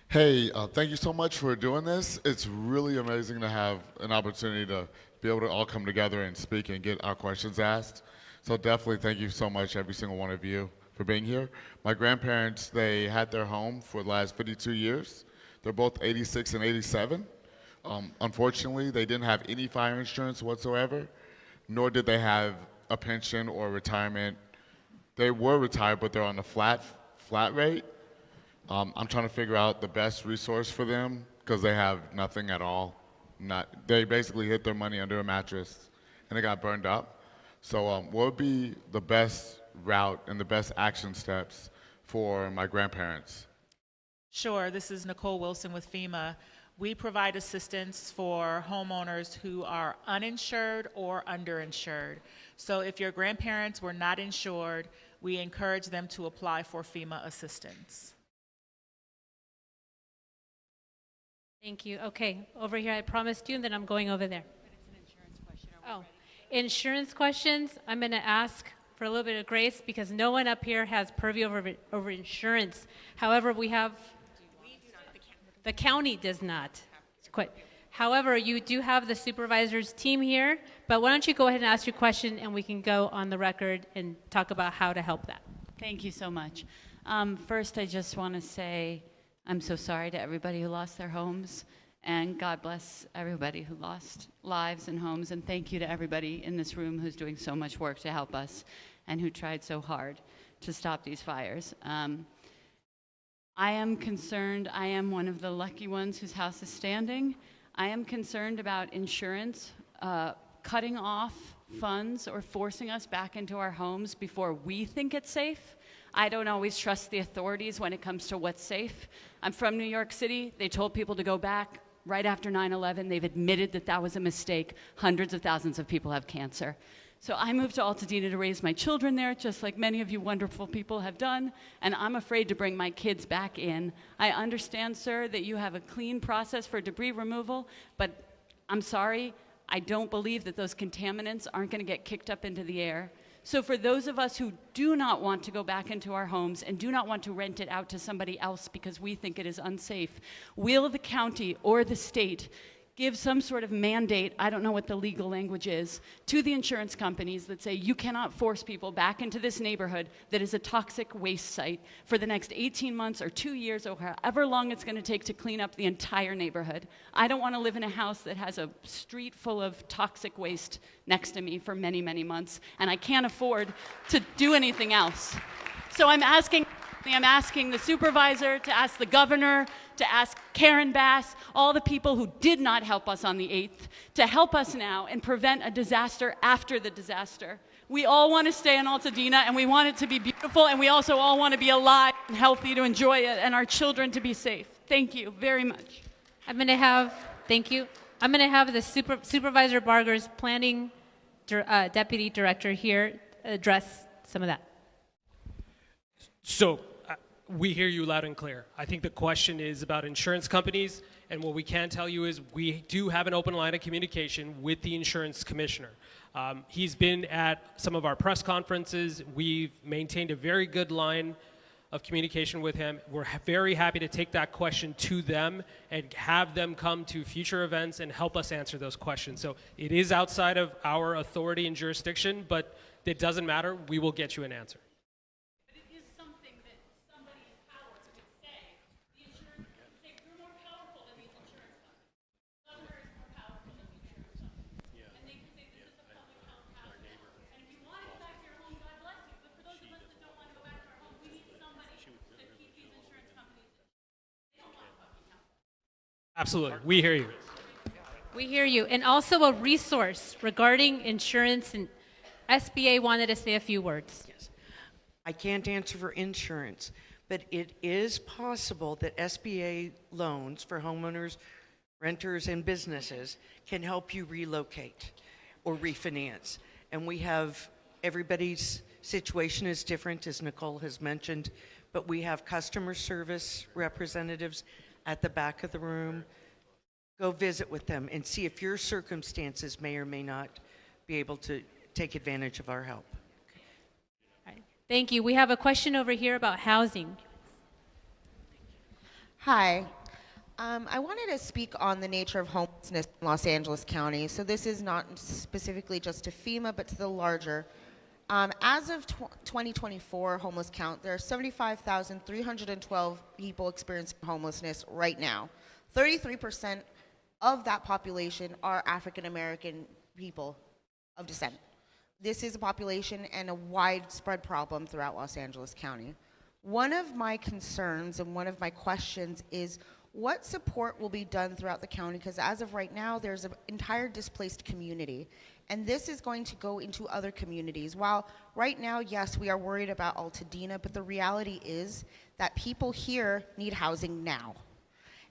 Hey, thank you so much for doing this. It's really amazing to have an opportunity to be able to all come together and speak and get our questions asked. So definitely thank you so much, every single one of you, for being here. My grandparents, they had their home for the last 52 years. They're both 86 and 87. Unfortunately, they didn't have any fire insurance whatsoever, nor did they have a pension or retirement. They were retired, but they're on a flat rate. I'm trying to figure out the best resource for them because they have nothing at all. They basically hid their money under a mattress and it got burned up. So what would be the best route and the best action steps for my grandparents? Sure, this is Nicole Wilson with FEMA. We provide assistance for homeowners who are uninsured or underinsured. So if your grandparents were not insured, we encourage them to apply for FEMA assistance. Thank you. Okay, over here, I promised you, and then I'm going over there. Insurance questions, I'm going to ask for a little bit of grace because no one up here has purview over insurance. However, we have, the county does not. However, you do have the supervisor's team here, but why don't you go ahead and ask your question and we can go on the record and talk about how to help that. Thank you so much. First, I just want to say I'm so sorry to everybody who lost their homes, and God bless everybody who lost lives and homes, and thank you to everybody in this room who's doing so much work to help us and who tried so hard to stop these fires. I am concerned. I am one of the lucky ones whose house is standing. I am concerned about insurance cutting off funds or forcing us back into our homes before we think it's safe. I don't always trust the authorities when it comes to what's safe. I'm from New York City. They told people to go back right after 9/11. They've admitted that that was a mistake. Hundreds of thousands of people have cancer. So I moved to Altadena to raise my children there, just like many of you wonderful people have done, and I'm afraid to bring my kids back in. I understand, sir, that you have a clean process for debris removal, but I'm sorry, I don't believe that those contaminants aren't going to get kicked up into the air. So for those of us who do not want to go back into our homes and do not want to rent it out to somebody else because we think it is unsafe, will the county or the state give some sort of mandate, I don't know what the legal language is, to the insurance companies that say you cannot force people back into this neighborhood that is a toxic waste site for the next 18 months or 2 years or however long it's going to take to clean up the entire neighborhood. I don't want to live in a house that has a street full of toxic waste next to me for many, many months, and I can't afford to do anything else. So I'm asking the supervisor, to ask the governor, to ask Karen Bass, all the people who did not help us on the 8th, to help us now and prevent a disaster after the disaster. We all want to stay in Altadena, and we want it to be beautiful, and we also all want to be alive and healthy to enjoy it, and our children to be safe. Thank you very much. Thank you. I'm going to have the Supervisor Barger's planning deputy director here address some of that. So we hear you loud and clear. I think the question is about insurance companies, and what we can tell you is we do have an open line of communication with the insurance commissioner. He's been at some of our press conferences. We've maintained a very good line of communication with him. We're very happy to take that question to them and have them come to future events and help us answer those questions. So it is outside of our authority and jurisdiction, but it doesn't matter. We will get you an answer. Absolutely. We hear you. We hear you. And also a resource regarding insurance, and SBA wanted to say a few words. I can't answer for insurance, but it is possible that SBA loans for homeowners, renters, and businesses can help you relocate or refinance. And we have, everybody's situation is different, as Nicole has mentioned, but we have customer service representatives at the back of the room. Go visit with them and see if your circumstances may or may not be able to take advantage of our help. Thank you. We have a question over here about housing. Hi. I wanted to speak on the nature of homelessness in Los Angeles County. So this is not specifically just to FEMA, but to the larger. As of 2024 homeless count, there are 75,312 people experiencing homelessness right now. 33% of that population are African American people of descent. This is a population and a widespread problem throughout Los Angeles County. One of my concerns and one of my questions is what support will be done throughout the county, because as of right now, there's an entire displaced community, and this is going to go into other communities. While right now, yes, we are worried about Altadena, but the reality is that people here need housing now.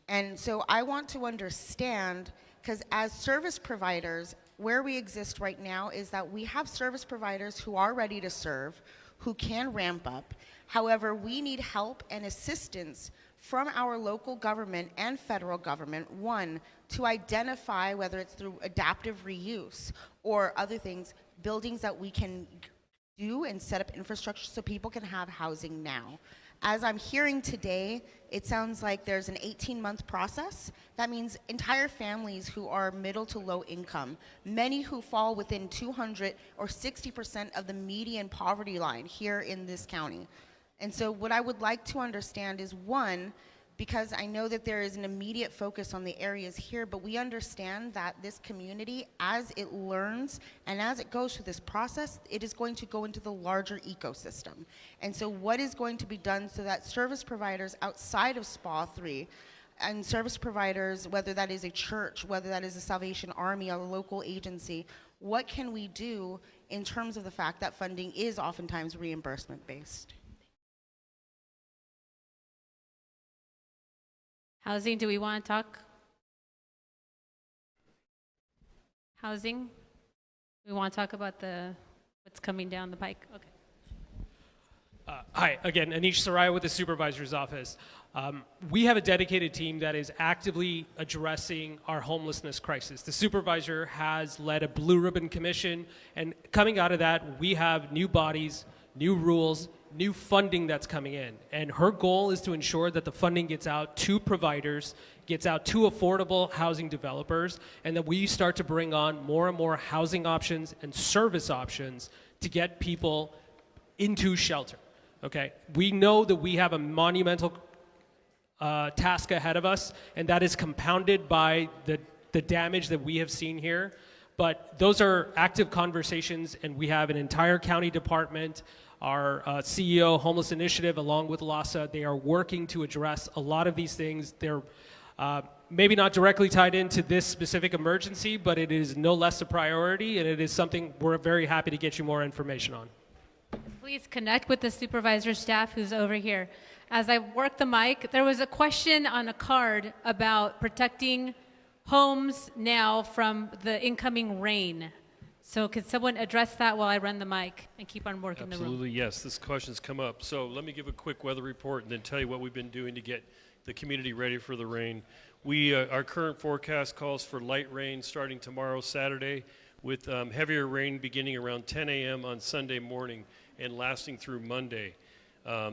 And so I want to understand, because as service providers, where we exist right now is that we have service providers who are ready to serve, who can ramp up. However, we need help and assistance from our local government and federal government, one, to identify, whether it's through adaptive reuse or other things, buildings that we can do and set up infrastructure so people can have housing now. As I'm hearing today, it sounds like there's an 18-month process. That means entire families who are middle to low income, many who fall within 200 or 60% of the median poverty line here in this county. And so what I would like to understand is, one, because I know that there is an immediate focus on the areas here, but we understand that this community, as it learns and as it goes through this process, it is going to go into the larger ecosystem. And so what is going to be done so that service providers outside of SPA 3 and service providers, whether that is a church, whether that is a Salvation Army, a local agency, what can we do in terms of the fact that funding is oftentimes reimbursement based? Housing, do we want to talk? Housing? We want to talk about what's coming down the pike? Okay. Hi, again, Anish Saraya with the Supervisor's Office. We have a dedicated team that is actively addressing our homelessness crisis. The Supervisor has led a Blue Ribbon Commission, and coming out of that, we have new bodies, new rules, new funding that's coming in. And her goal is to ensure that the funding gets out to providers, gets out to affordable housing developers, and that we start to bring on more and more housing options and service options to get people into shelter. Okay? We know that we have a monumental task ahead of us, and that is compounded by the damage that we have seen here. But those are active conversations, and we have an entire county department, our CEO, Homeless Initiative, along with LASA. They are working to address a lot of these things. They're maybe not directly tied into this specific emergency, but it is no less a priority, and it is something we're very happy to get you more information on. Please connect with the supervisor staff who's over here. As I work the mic, there was a question on a card about protecting homes now from the incoming rain. So could someone address that while I run the mic and keep on working the room? Absolutely, yes. This question's come up. So let me give a quick weather report and then tell you what we've been doing to get the community ready for the rain. Our current forecast calls for light rain starting tomorrow, Saturday, with heavier rain beginning around 10 a.m. on Sunday morning and lasting through Monday.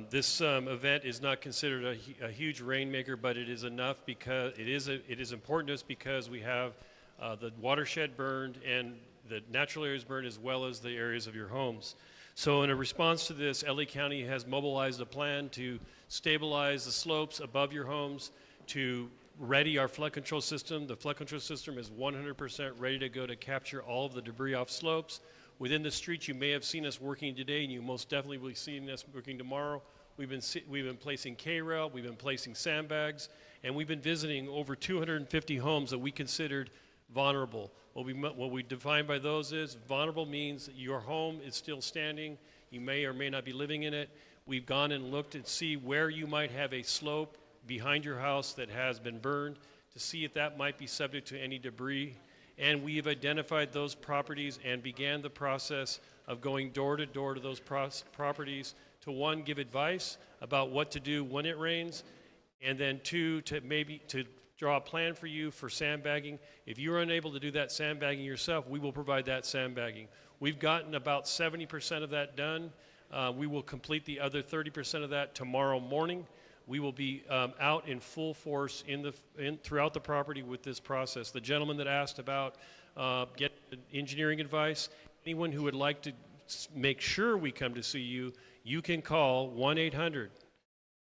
This event is not considered a huge rainmaker, but it is enough because it is important to us because we have the watershed burned and the natural areas burned as well as the areas of your homes. So in a response to this, LA County has mobilized a plan to stabilize the slopes above your homes, to ready our flood control system. The flood control system is 100% ready to go to capture all of the debris off slopes. Within the streets, you may have seen us working today, and you most definitely will be seeing us working tomorrow. We've been placing K-rail, we've been placing sandbags, and we've been visiting over 250 homes that we considered vulnerable. What we define by those is vulnerable means that your home is still standing. You may or may not be living in it. We've gone and looked and see where you might have a slope behind your house that has been burned to see if that might be subject to any debris. And we have identified those properties and began the process of going door to door to those properties to, one, give advice about what to do when it rains, and then two, to draw a plan for you for sandbagging. If you're unable to do that sandbagging yourself, we will provide that sandbagging. We've gotten about 70% of that done. We will complete the other 30% of that tomorrow morning. We will be out in full force throughout the property with this process. The gentleman that asked about get engineering advice, anyone who would like to make sure we come to see you, you can call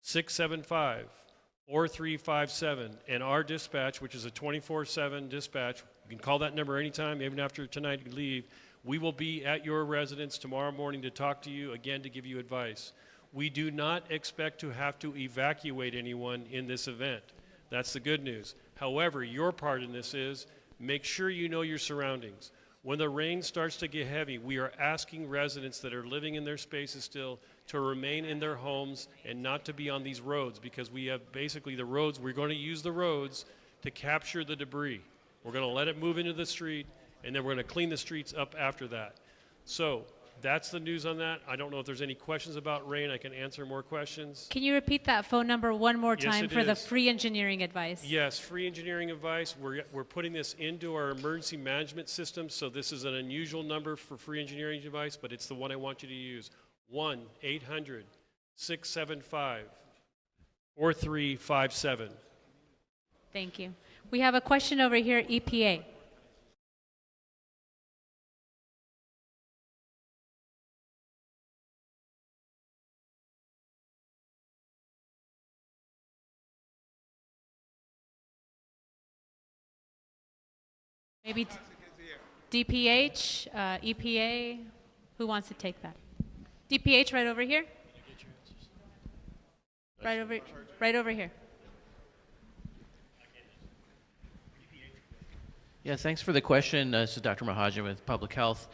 1-800-675-4357, and our dispatch, which is a 24/7 dispatch, you can call that number anytime, even after tonight you leave. We will be at your residence tomorrow morning to talk to you, again, to give you advice. We do not expect to have to evacuate anyone in this event. That's the good news. However, your part in this is make sure you know your surroundings. When the rain starts to get heavy, we are asking residents that are living in their spaces still to remain in their homes and not to be on these roads, because we have basically the roads, we're going to use the roads to capture the debris. We're going to let it move into the street, and then we're going to clean the streets up after that. So that's the news on that. I don't know if there's any questions about rain. I can answer more questions. Can you repeat that phone number one more Yes, time it for the is. free engineering advice? Yes, free engineering advice. We're putting this into our emergency management system, so this is an unusual number for free engineering advice, but it's the one I want you to use. 1-800-675-4357. Thank you. We have a question over here, EPA. Maybe DPH, EPA, who wants to take that? DPH right over here. Right over here. Yeah, thanks for the question. This is Dr. Mahajan with Public Health.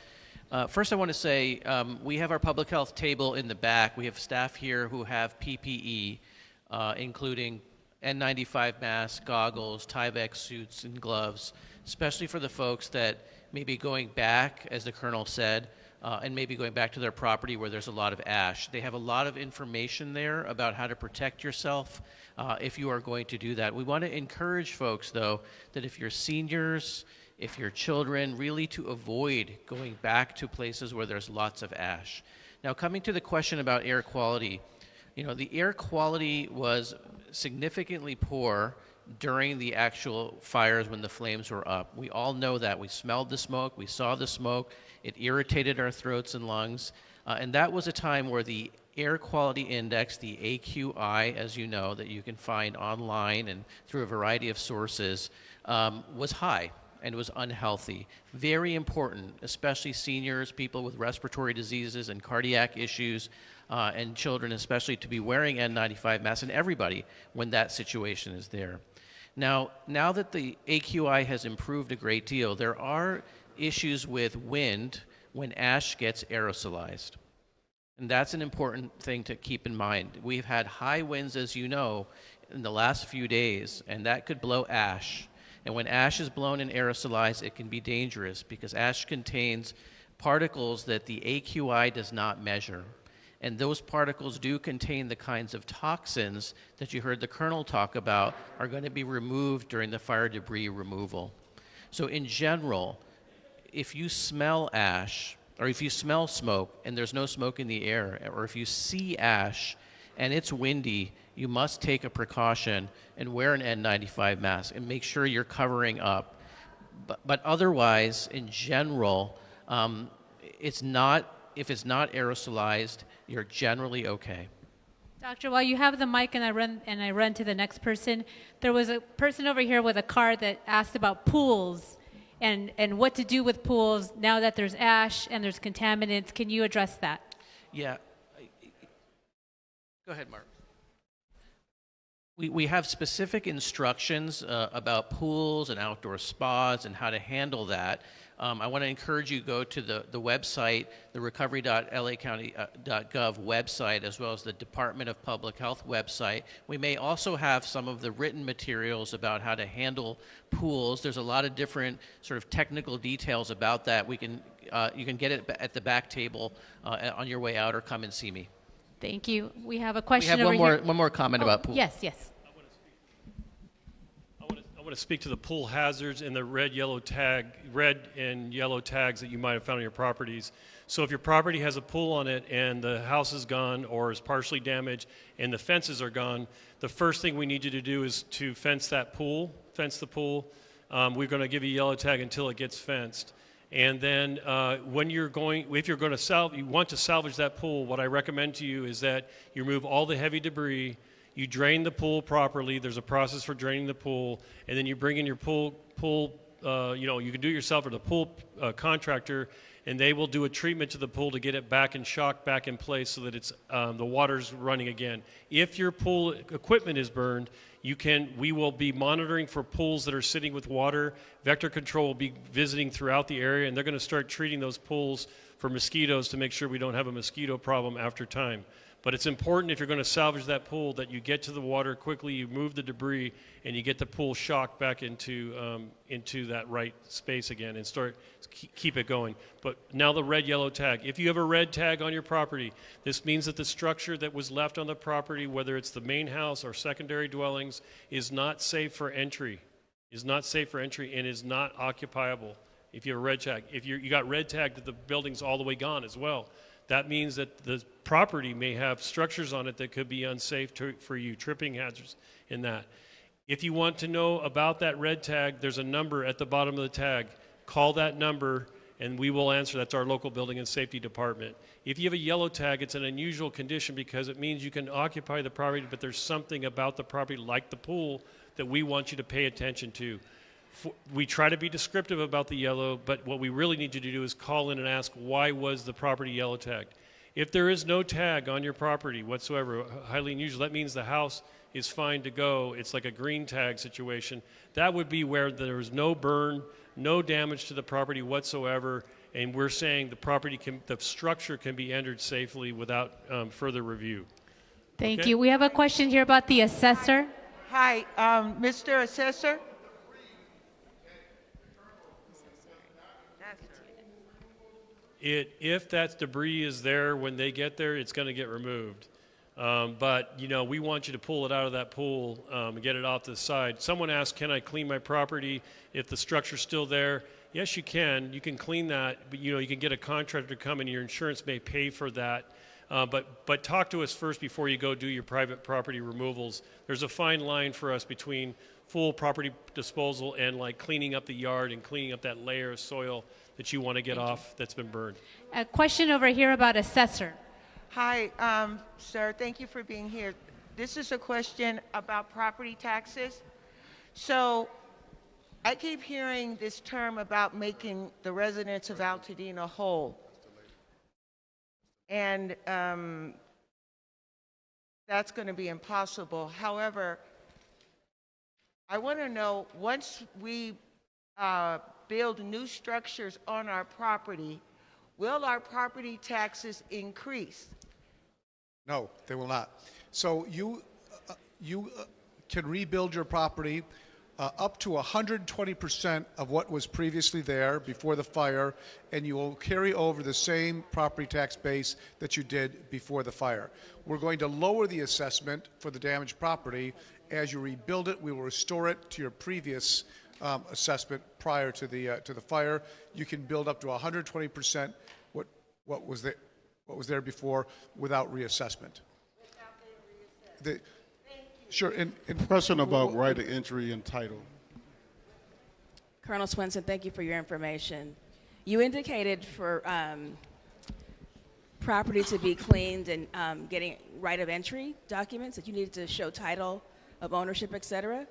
First, I want to say we have our public health table in the back. We have staff here who have PPE, including N95 masks, goggles, Tyvek suits, and gloves, especially for the folks that may be going back, as the Colonel said, and maybe going back to their property where there's a lot of ash. They have a lot of information there about how to protect yourself if you are going to do that. We want to encourage folks, though, that if you're seniors, if you're children, really to avoid going back to places where there's lots of ash. Now, coming to the question about air quality, you know, the air quality was significantly poor during the actual fires when the flames were up. We all know that. We smelled the smoke, we saw the smoke, it irritated our throats and lungs, and that was a time where the air quality index, the AQI, as you know, that you can find online and through a variety of sources, was high and was unhealthy. Very important, especially seniors, people with respiratory diseases and cardiac issues, and children especially, to be wearing N95 masks, and everybody when that situation is there. Now that the AQI has improved a great deal, there are issues with wind when ash gets aerosolized. And that's an important thing to keep in mind. We've had high winds, as you know, in the last few days, and that could blow ash. And when ash is blown and aerosolized, it can be dangerous because ash contains particles that the AQI does not measure. And those particles do contain the kinds of toxins that you heard the Colonel talk about are going to be removed during the fire debris removal. So in general, if you smell ash, or if you smell smoke and there's no smoke in the air, or if you see ash and it's windy, you must take a precaution and wear an N95 mask and make sure you're covering up. But otherwise, in general, if it's not aerosolized, you're generally okay. Doctor, while you have the mic and I run to the next person, there was a person over here with a card that asked about pools and what to do with pools now that there's ash and there's contaminants. Can you address that? Yeah. Go ahead, Mark. We have specific instructions about pools and outdoor spas and how to handle that. I want to encourage you to go to the website, the recovery.lacounty.gov website, as well as the Department of Public Health website. We may also have some of the written materials about how to handle pools. There's a lot of different sort of technical details about that. You can get it at the back table on your way out, or come and see me. Thank you. We have a question We have over here. one more comment about pools. Yes, yes. I want to speak to the pool hazards and the red and yellow tags that you might have found on your properties. So if your property has a pool on it and the house is gone or is partially damaged and the fences are gone, the first thing we need you to do is to fence the pool. We're going to give you a yellow tag until it gets fenced. And then if you want to salvage that pool, what I recommend to you is that you remove all the heavy debris. You drain the pool properly. There's a process for draining the pool, and then you bring in your pool. You can do it yourself or the pool contractor, and they will do a treatment to the pool to get it back in shock, back in place, so that it's the water's running again. If your pool equipment is burned, we will be monitoring for pools that are sitting with water. Vector Control will be visiting throughout the area, and they're going to start treating those pools for mosquitoes to make sure we don't have a mosquito problem after time. But it's important, if you're going to salvage that pool, that you get to the water quickly, you move the debris, and you get the pool shocked back into that right space again and keep it going. But now the red yellow tag. If you have a red tag on your property, this means that the structure that was left on the property, whether it's the main house or secondary dwellings, is not safe for entry. And is not occupiable if you have a red tag. If you got red tag that the building's all the way gone as well, that means that the property may have structures on it that could be unsafe for you, tripping hazards in that. If you want to know about that red tag, there's a number at the bottom of the tag. Call that number and we will answer. That's our local building and safety department. If you have a yellow tag, it's an unusual condition because it means you can occupy the property, but there's something about the property, like the pool, that we want you to pay attention to. We try to be descriptive about the yellow, but what we really need you to do is call in and ask, why was the property yellow tagged? If there is no tag on your property whatsoever, highly unusual, that means the house is fine to go. It's like a green tag situation. That would be where there is no burn, no damage to the property whatsoever, and we're saying the structure can be entered safely without further review. Thank you. We have a question here about the assessor. Hi, Mr. Assessor. If that debris is there when they get there, it's going to get removed. But we want you to pull it out of that pool and get it off to the side. Someone asked, can I clean my property if the structure's still there? Yes, you can. You can clean that, but you can get a contractor to come and your insurance may pay for that. But talk to us first before you go do your private property removals. There's a fine line for us between full property disposal and like cleaning up the yard and cleaning up that layer of soil that you want to get off that's been burned. A question over here about assessor. Hi, sir. Thank you for being here. This is a question about property taxes. So I keep hearing this term about making the residents of Altadena whole. And that's going to be impossible. However, I want to know, once we build new structures on our property, will our property taxes increase? No, they will not. So you can rebuild your property up to 120% of what was previously there before the fire, and you will carry over the same property tax base that you did before the fire. We're going to lower the assessment for the damaged property. As you rebuild it, we will restore it to your previous assessment prior to the fire. You can build up to 120% what was there before without reassessment. Sure. Question about right of entry and title. Colonel Swinson, thank you for your information. You indicated for property to be cleaned and getting right of entry documents that you needed to show title of ownership, et cetera.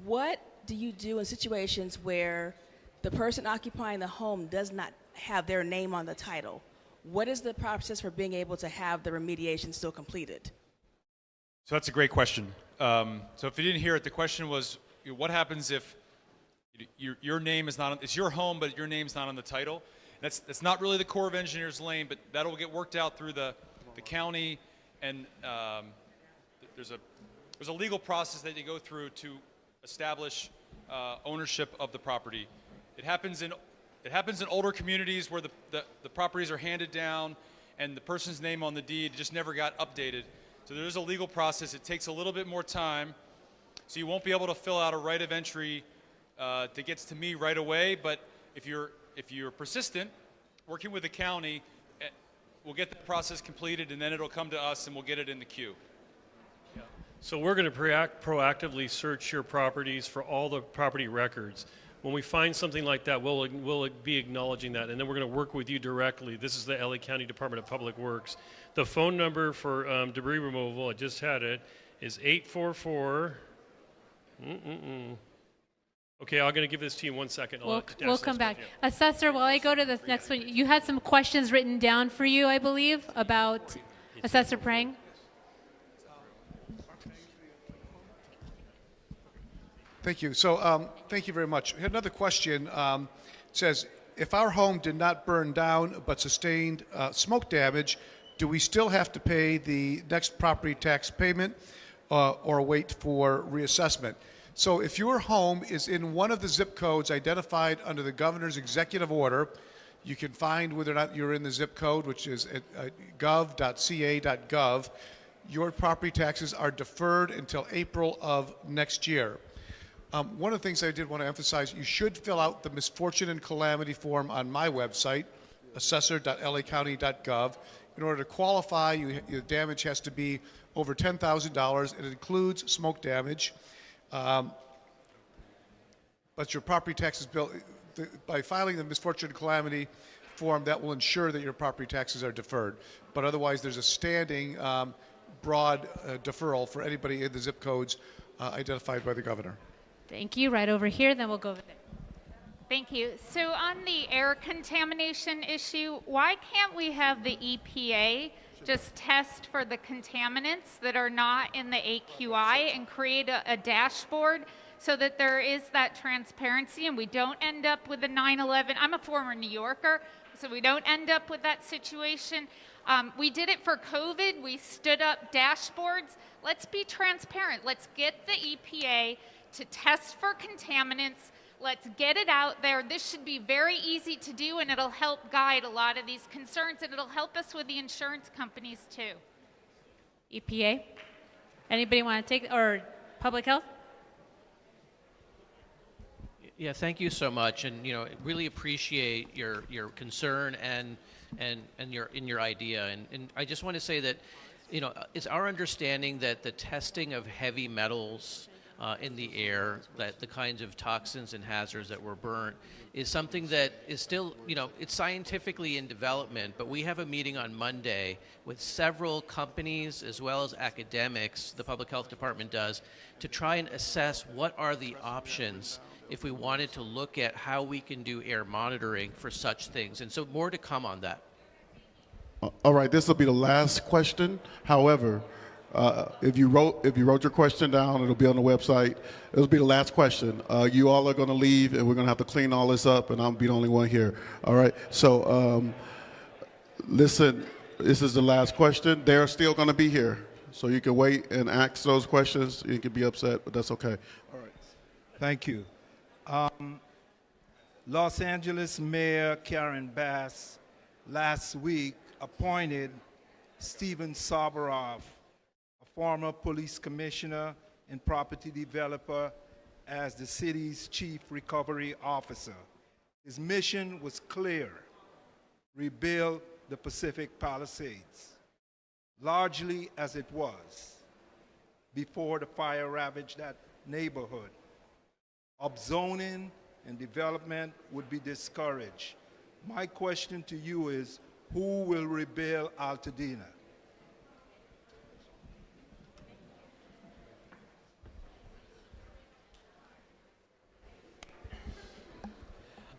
What do you do in situations where the person occupying the home does not have their name on the title? What is the process for being able to have the remediation still completed? So that's a great question. So if you didn't hear it, the question was, what happens if your name is not on, it's your home, but your name's not on the title? That's not really the Corps of Engineers lane, but that'll get worked out through the county, and there's a legal process that you go through to establish ownership of the property. It happens in older communities where the properties are handed down and the person's name on the deed just never got updated. So there's a legal process. It takes a little bit more time. So you won't be able to fill out a right of entry that gets to me right away. But if you're persistent, working with the county, we'll get the process completed, and then it'll come to us, and we'll get it in the queue. So we're going to proactively search your properties for all the property records. When we find something like that, we'll be acknowledging that, and then we're going to work with you directly. This is the LA County Department of Public Works. The phone number for debris removal, I just had it, is 844. Okay, I'm going to give this to you in 1 second. We'll come back. Assessor, while I go to this next one, you had some questions written down for you, I believe, about Assessor Prang. Thank you. So thank you very much. I had another question. It says, if our home did not burn down but sustained smoke damage, do we still have to pay the next property tax payment or wait for reassessment? So if your home is in one of the zip codes identified under the governor's executive order, you can find whether or not you're in the zip code, which is at gov.ca.gov. Your property taxes are deferred until April of next year. One of the things I did want to emphasize, you should fill out the misfortune and calamity form on my website, assessor.lacounty.gov. In order to qualify, your damage has to be over $10,000. It includes smoke damage. But your property taxes bill, by filing the misfortune and calamity form, that will ensure that your property taxes are deferred. But otherwise, there's a standing broad deferral for anybody in the zip codes identified by the governor. Thank you. Right over here, then we'll go over there. Thank you. So on the air contamination issue, why can't we have the EPA just test for the contaminants that are not in the AQI and create a dashboard so that there is that transparency and we don't end up with a 9/11? I'm a former New Yorker, so we don't end up with that situation. We did it for COVID. We stood up dashboards. Let's be transparent. Let's get the EPA to test for contaminants. Let's get it out there. This should be very easy to do, and it'll help guide a lot of these concerns, and it'll help us with the insurance companies too. EPA? Anybody want to take, or public health? Yeah, thank you so much, and really appreciate your concern and your idea. And I just want to say that, it's our understanding that the testing of heavy metals in the air, that the kinds of toxins and hazards that were burnt, is something that is still, it's scientifically in development, but we have a meeting on Monday with several companies as well as academics, the Public Health Department does, to try and assess what are the options if we wanted to look at how we can do air monitoring for such things. And so more to come on that. All right, this will be the last question. However, if you wrote your question down, it'll be on the website. It'll be the last question. You all are going to leave, and we're going to have to clean all this up, and I'll be the only one here. All right. So, listen. This is the last question. They're still going to be here, so you can wait and ask those questions. You can be upset, but that's okay. All right. Thank you. Los Angeles Mayor Karen Bass last week appointed Steven Soborov, a former police commissioner and property developer, as the city's chief recovery officer. His mission was clear: rebuild the Pacific Palisades, largely as it was before the fire ravaged that neighborhood. Upzoning and development would be discouraged. My question to you is, who will rebuild Altadena?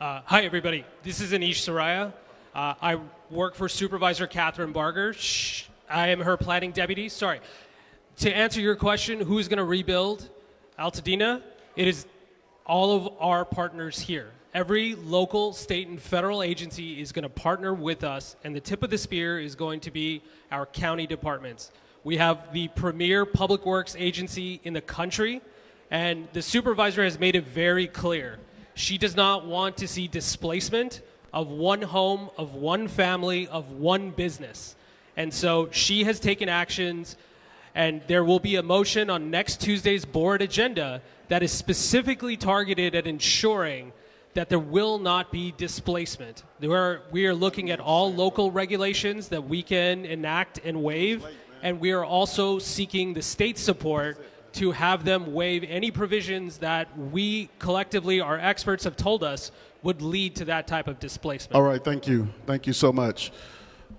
Hi, everybody. This is Anish Saraya. I work for Supervisor Catherine Barger. I am her planning deputy. Sorry. to answer your question, who's going to rebuild Altadena? It is all of our partners here. Every local, state, and federal agency is going to partner with us, and the tip of the spear is going to be our county departments. We have the premier public works agency in the country, and the supervisor has made it very clear. She does not want to see displacement of one home, of one family, of one business. And so she has taken actions, and there will be a motion on next Tuesday's board agenda that is specifically targeted at ensuring that there will not be displacement. We are looking at all local regulations that we can enact and waive, and we are also seeking the state support to have them waive any provisions that we collectively, our experts have told us, would lead to that type of displacement. All right, thank you. Thank you so much.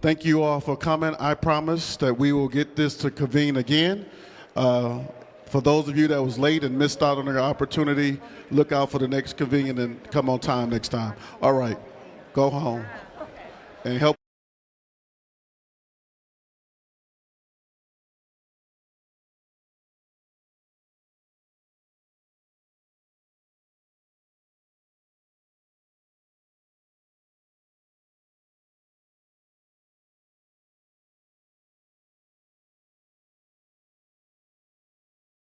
Thank you all for coming. I promise that we will get this to convene again. For those of you that was late and missed out on the opportunity, look out for the next convening and come on time next time. All right, go home and help.